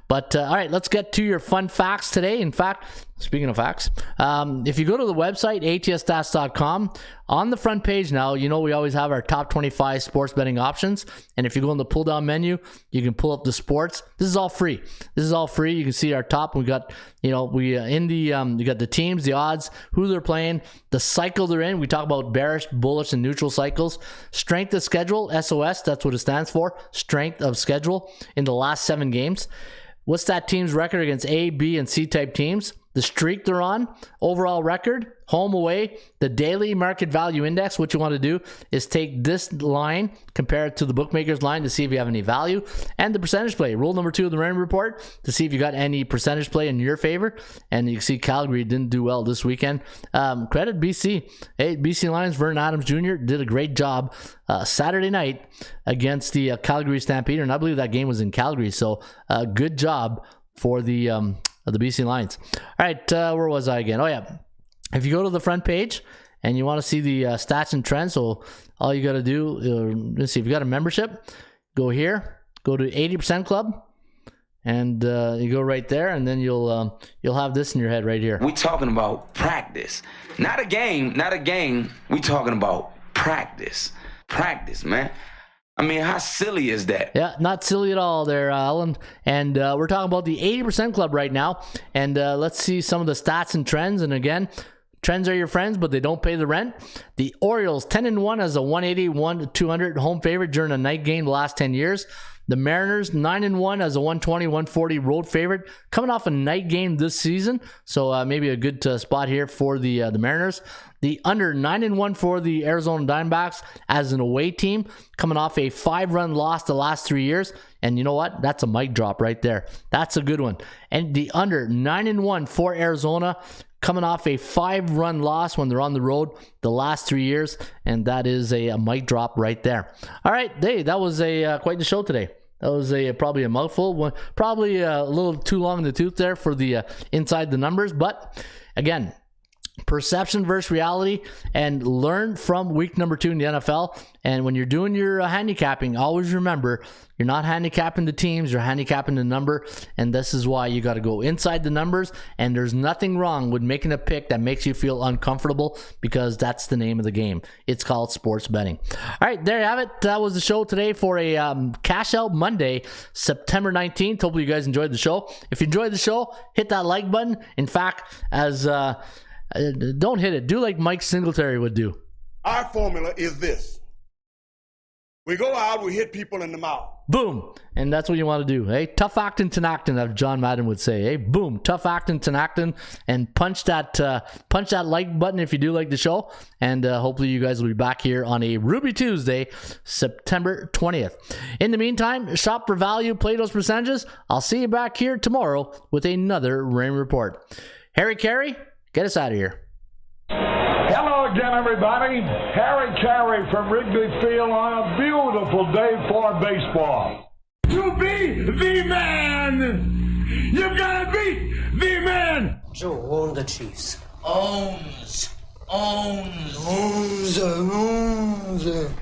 But all right, let's get to your fun facts today. In fact, speaking of facts, if you go to the website, atsstats.com, on the front page now, we always have our top 25 sports betting options. And if you go in the pull down menu, you can pull up the sports. This is all free. You can see our top. We got, you got the teams, the odds, who they're playing, the cycle they're in. We talk about bearish, bullish, and neutral cycles. Strength of schedule, SOS, that's what it stands for. Strength of schedule in the last 7 games. What's that team's record against A, B, and C type teams? The streak they're on, overall record, home, away, the daily market value index. What you want to do is take this line, compare it to the bookmaker's line to see if you have any value, and the percentage play. Rule number 2 of the Raymond report to see if you got any percentage play in your favor. And you can see Calgary didn't do well this weekend. Credit BC. Hey, BC Lions, Vernon Adams Jr. did a great job Saturday night against the Calgary Stampede, and I believe that game was in Calgary. So good job for the BC Lions. All right, where was I again? Oh yeah, if you go to the front page and you want to see the stats and trends, so all you got to do, let's see, if you got a membership, go here, go to 80% Club, and you go right there, and then you'll have this in your head right here. We talking about practice, not a game. We talking about practice, man. I mean, how silly is that? Yeah, not silly at all there, Alan. And we're talking about the 80% Club right now. And let's see some of the stats and trends. And again, Trends are your friends, but they don't pay the rent. The Orioles 10-1 as a 181-200 home favorite during a night game the last 10 years. The Mariners 9-1 as a 120-140 road favorite, coming off a night game this season, so maybe a good spot here for the Mariners. The under 9-1 for the Arizona Diamondbacks as an away team, coming off a 5-run loss the last 3 years. And you know what? That's a mic drop right there. That's a good one. And the under 9-1 for Arizona, coming off a 5-run loss when they're on the road the last 3 years, and that is a mic drop right there. All right, hey, that was quite the show today. That was probably a mouthful, probably a little too long in the tooth there for the inside the numbers, but again, perception versus reality, and learn from week number 2 in the NFL. And when you're doing your handicapping, always remember, you're not handicapping the teams, you're handicapping the number. And this is why you got to go inside the numbers. And there's nothing wrong with making a pick that makes you feel uncomfortable, because that's the name of the game. It's called sports betting. All right, there you have it. That was the show today for a Cash Out Monday, September 19th. Hopefully you guys enjoyed the show. If you enjoyed the show, hit that like button. In fact, don't hit it. Do like Mike Singletary would do. Our formula is this. We go out, we hit people in the mouth. Boom. And that's what you want to do. Hey, tough acting, Tinactin, as John Madden would say. Hey, boom. Tough acting, Tinactin. And punch that like button if you do like the show. And hopefully you guys will be back here on a Ruby Tuesday, September 20th. In the meantime, shop for value, play those percentages. I'll see you back here tomorrow with another Raymond Report. Harry Carey, get us out of here. Hello again, everybody. Harry Carey from Wrigley Field on a beautiful day for baseball. To be the man, you've got to beat the man. Joe, own the Chiefs. Owns. Owns.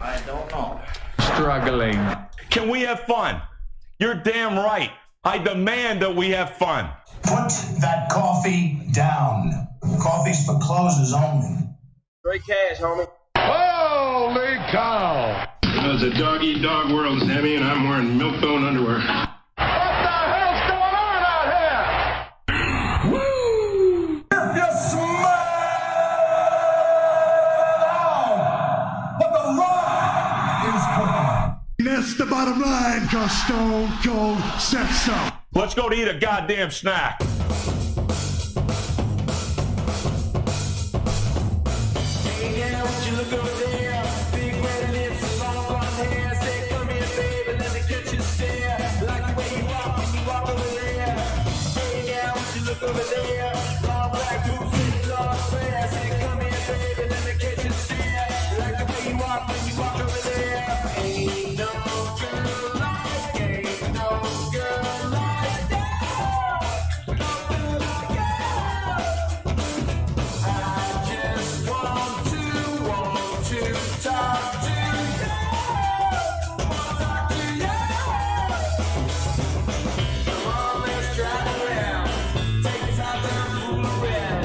I don't know. Struggling. Can we have fun? You're damn right. I demand that we have fun. Put that coffee down. Coffee's for closers only. Great cash, homie. Holy cow! You know, it's a dog-eat-dog world, Sammy, and I'm wearing milk-bone underwear. What the hell's going on out here? Woo! If you smile, but the rock is coming. That's the bottom line, cause Stone Cold said so. Let's go to eat a goddamn snack. Hey, now, would you look over there? Big red lips and long blonde hair. Say, come here, baby, let me get you stare. Like the way you walk when you walk over there. Hey, now, would you look over there? Long black boots and long hair. Say, come here, baby, let me get you stare. Like the way you walk when you walk over there. Ain't no girl like, ain't no girl like that. No girl like that. I just want to talk to you. Want to talk to you. Come on, let's drive around. Take time down, fool around.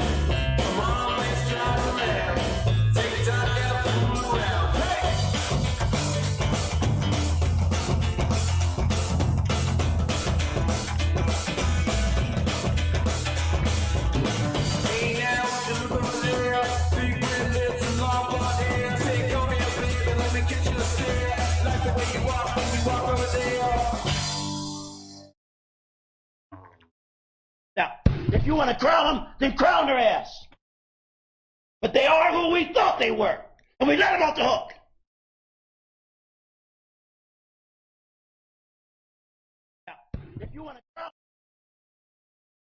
Come on, let's drive around. Take time down, fool around. Hey! Hey, now, would you look over there? Big red lips and long blonde hair. Say, come here, baby, let me get you a stare. Like the way you walk when you walk over there. Now, if you want to crown them, then crown their ass. But they are who we thought they were, and we let them off the hook. Now, if you want to crown